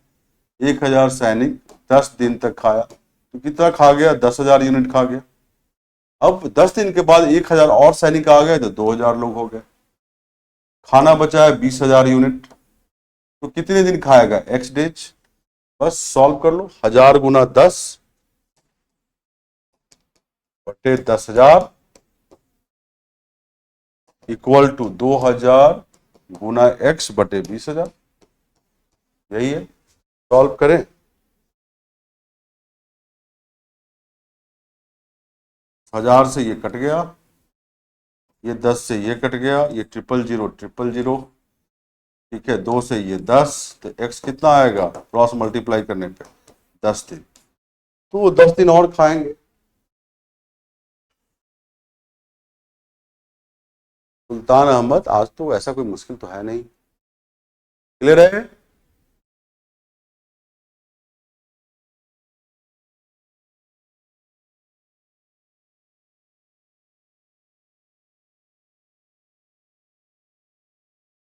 1,000 सैनिक 10 दिन तक खाया, तो कितना खा गया, 10,000 यूनिट खा गया। अब 10 दिन के बाद 1,000 और सैनिक आ गए तो 2,000 लोग हो गए, खाना बचा है 20,000 यूनिट, तो कितने दिन खाएगा, एक्स डेज। बस सॉल्व कर लो, 1,000 × 10 बटे 10,000 इक्वल टू 2,000 × x बटे 20,000। यही है, सॉल्व करें। 1,000 से ये कट गया, ये 10 से ये कट गया, ये 0000000। ठीक है, 2 से ये 10, तो x कितना आएगा क्रॉस मल्टीप्लाई करने पे, 10 दिन। तो वो 10 दिन और खाएंगे। सुल्तान अहमद, आज तो ऐसा कोई मुश्किल तो है नहीं, क्लियर है।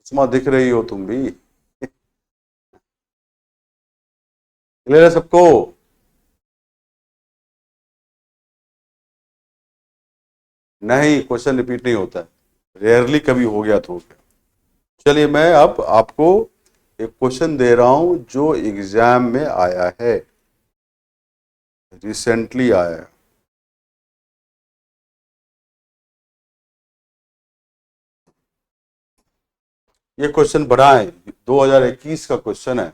चश्मा दिख रही हो तुम भी, क्लियर है सबको। नहीं, क्वेश्चन रिपीट नहीं होता है, रेयरली कभी हो गया तो हो गया। चलिए, मैं अब आपको एक क्वेश्चन दे रहा हूं जो एग्जाम में आया है, रिसेंटली आया है। ये क्वेश्चन बड़ा है, 2021 का क्वेश्चन है,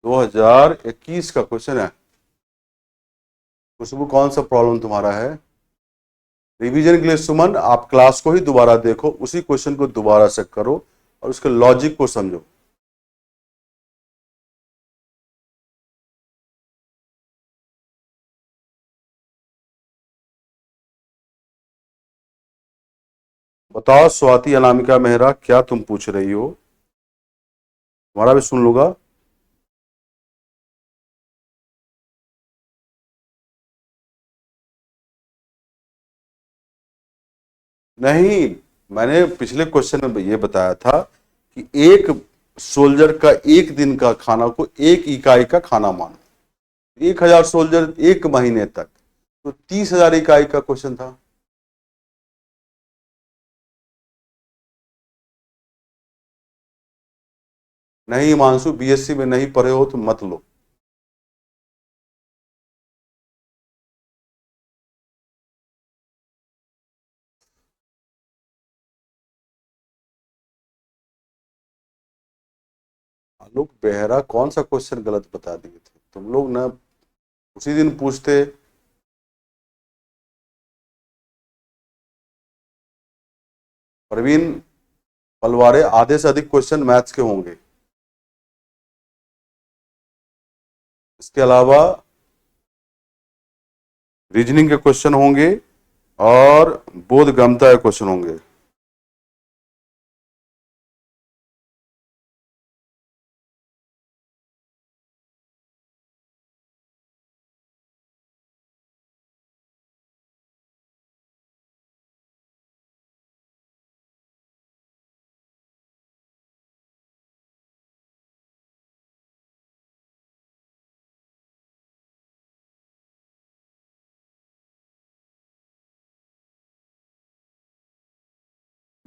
2021 का क्वेश्चन है। खुशबू, कौन सा प्रॉब्लम तुम्हारा है। रिवीजन के लिए सुमन, आप क्लास को ही दोबारा देखो, उसी क्वेश्चन को दोबारा से करो और उसके लॉजिक को समझो। बताओ स्वाति अनामिका मेहरा, क्या तुम पूछ रही हो, तुम्हारा भी सुन लूंगा। नहीं, मैंने पिछले क्वेश्चन में ये बताया था कि एक सोल्जर का 1 दिन का खाना को 1 इकाई का खाना मानो, 1,000 सोल्जर 1 महीने तक, तो 30,000 इकाई का क्वेश्चन था। नहीं मानसू, बीएससी में नहीं पढ़े हो तो मत लो। आलोक बेहरा, कौन सा क्वेश्चन गलत बता दिए थे तुम लोग ना, उसी दिन पूछते। प्रवीण पलवारे, आधे से अधिक क्वेश्चन मैथ्स के होंगे, इसके अलावा रीजनिंग के क्वेश्चन होंगे और बोधगम्यता के क्वेश्चन होंगे।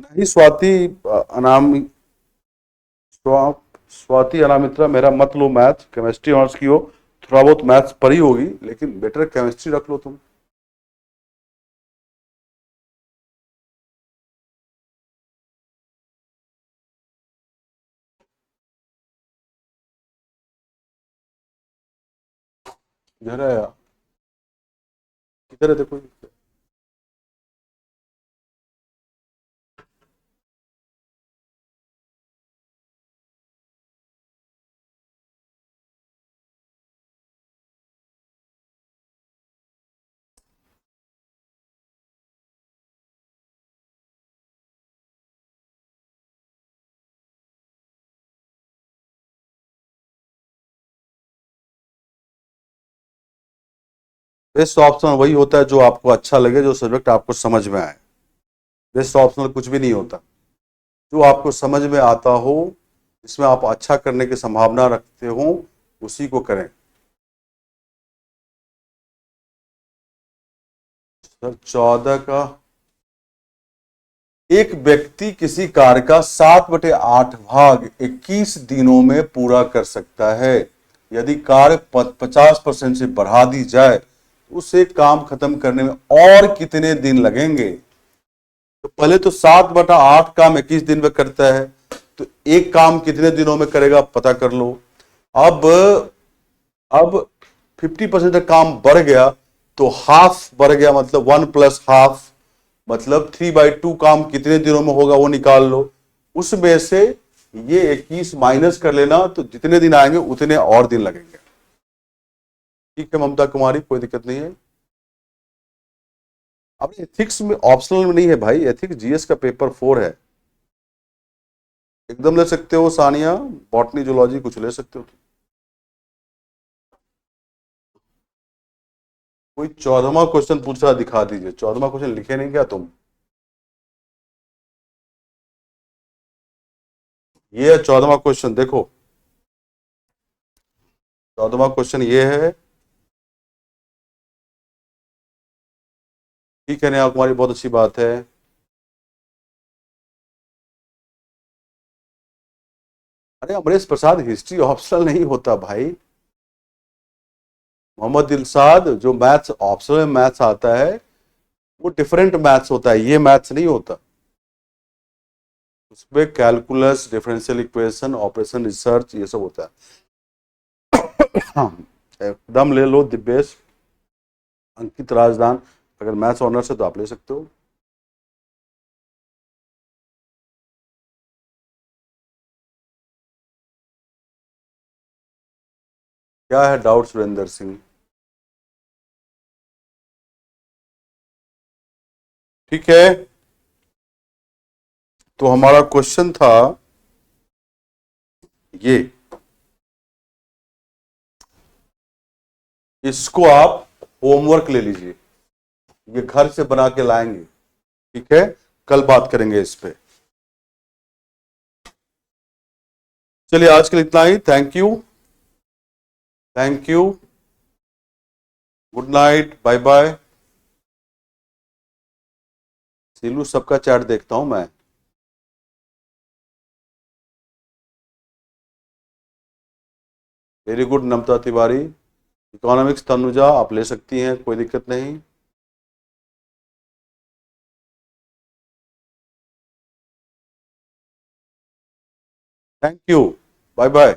नहीं स्वाति अनाम स्वा, स्वाति अनामित्रा मेरा मत लो, मैथ केमिस्ट्री ऑनर्स की हो, थोड़ा बहुत मैथ्स पढ़ी होगी, लेकिन बेटर केमिस्ट्री रख लो तुम। इधर है यार। इधर है देखो। बेस्ट ऑप्शन वही होता है जो आपको अच्छा लगे, जो सब्जेक्ट आपको समझ में आए। बेस्ट ऑप्शनल कुछ भी नहीं होता। जो आपको समझ में आता हो, जिसमें आप अच्छा करने की संभावना रखते हो, उसी को करें। सर 14 का, एक व्यक्ति किसी कार्य का 7/8 भाग 21 दिनों में पूरा कर सकता है। यदि कार्य 50% से बढ़ा दी जाए तो उसे काम खत्म करने में और कितने दिन लगेंगे? तो पहले तो 7/8 काम 21 दिन में करता है, तो एक काम कितने दिनों में करेगा पता कर लो। अब अब 50% का काम बढ़ गया तो हाफ बढ़ गया, मतलब 1+½ मतलब 3/2 काम कितने दिनों में होगा वो निकाल लो। उसमें से ये 21 माइनस कर लेना, तो जितने दिन आएंगे उतने और दिन लगेंगे। ठीक है ममता कुमारी, कोई दिक्कत नहीं है। अब एथिक्स में ऑप्शनल में नहीं है भाई, एथिक्स जीएस का पेपर 4 है। एकदम ले सकते हो सानिया, बॉटनी जूलॉजी कुछ ले सकते हो। कोई 14वां क्वेश्चन पूछ रहा, दिखा दीजिए। 14वां क्वेश्चन लिखे नहीं क्या तुम? ये है 14वां क्वेश्चन, देखो। 14वां क्वेश्चन ये है। ठीक है नेहा कुमारी, बहुत अच्छी बात है। अरे अमरेश प्रसाद, हिस्ट्री ऑप्शनल नहीं होता भाई। मोहम्मद दिलसाद, जो मैथ्स ऑप्शनल में मैथ्स आता है वो डिफरेंट मैथ्स होता है, ये मैथ्स नहीं होता। उसमें calculus, differential equation, operation research, ये सब होता है। हाँ, एकदम ले लो दिव्येश। अंकित राजदान, अगर मैथ्स ऑनर्स है तो आप ले सकते हो। क्या है डाउट सुरेंद्र सिंह? ठीक है, तो हमारा क्वेश्चन था ये। इसको आप होमवर्क ले लीजिए, ये घर से बना के लाएंगे। ठीक है, कल बात करेंगे इस पे। चलिए आज के लिए इतना ही। Thank you, thank you, good night, bye bye. सीलू, सबका चैट देखता हूं मैं। Very good Namrata Tiwari. Economics Tanuja, आप ले सकती हैं, कोई दिक्कत नहीं। Thank you, bye bye.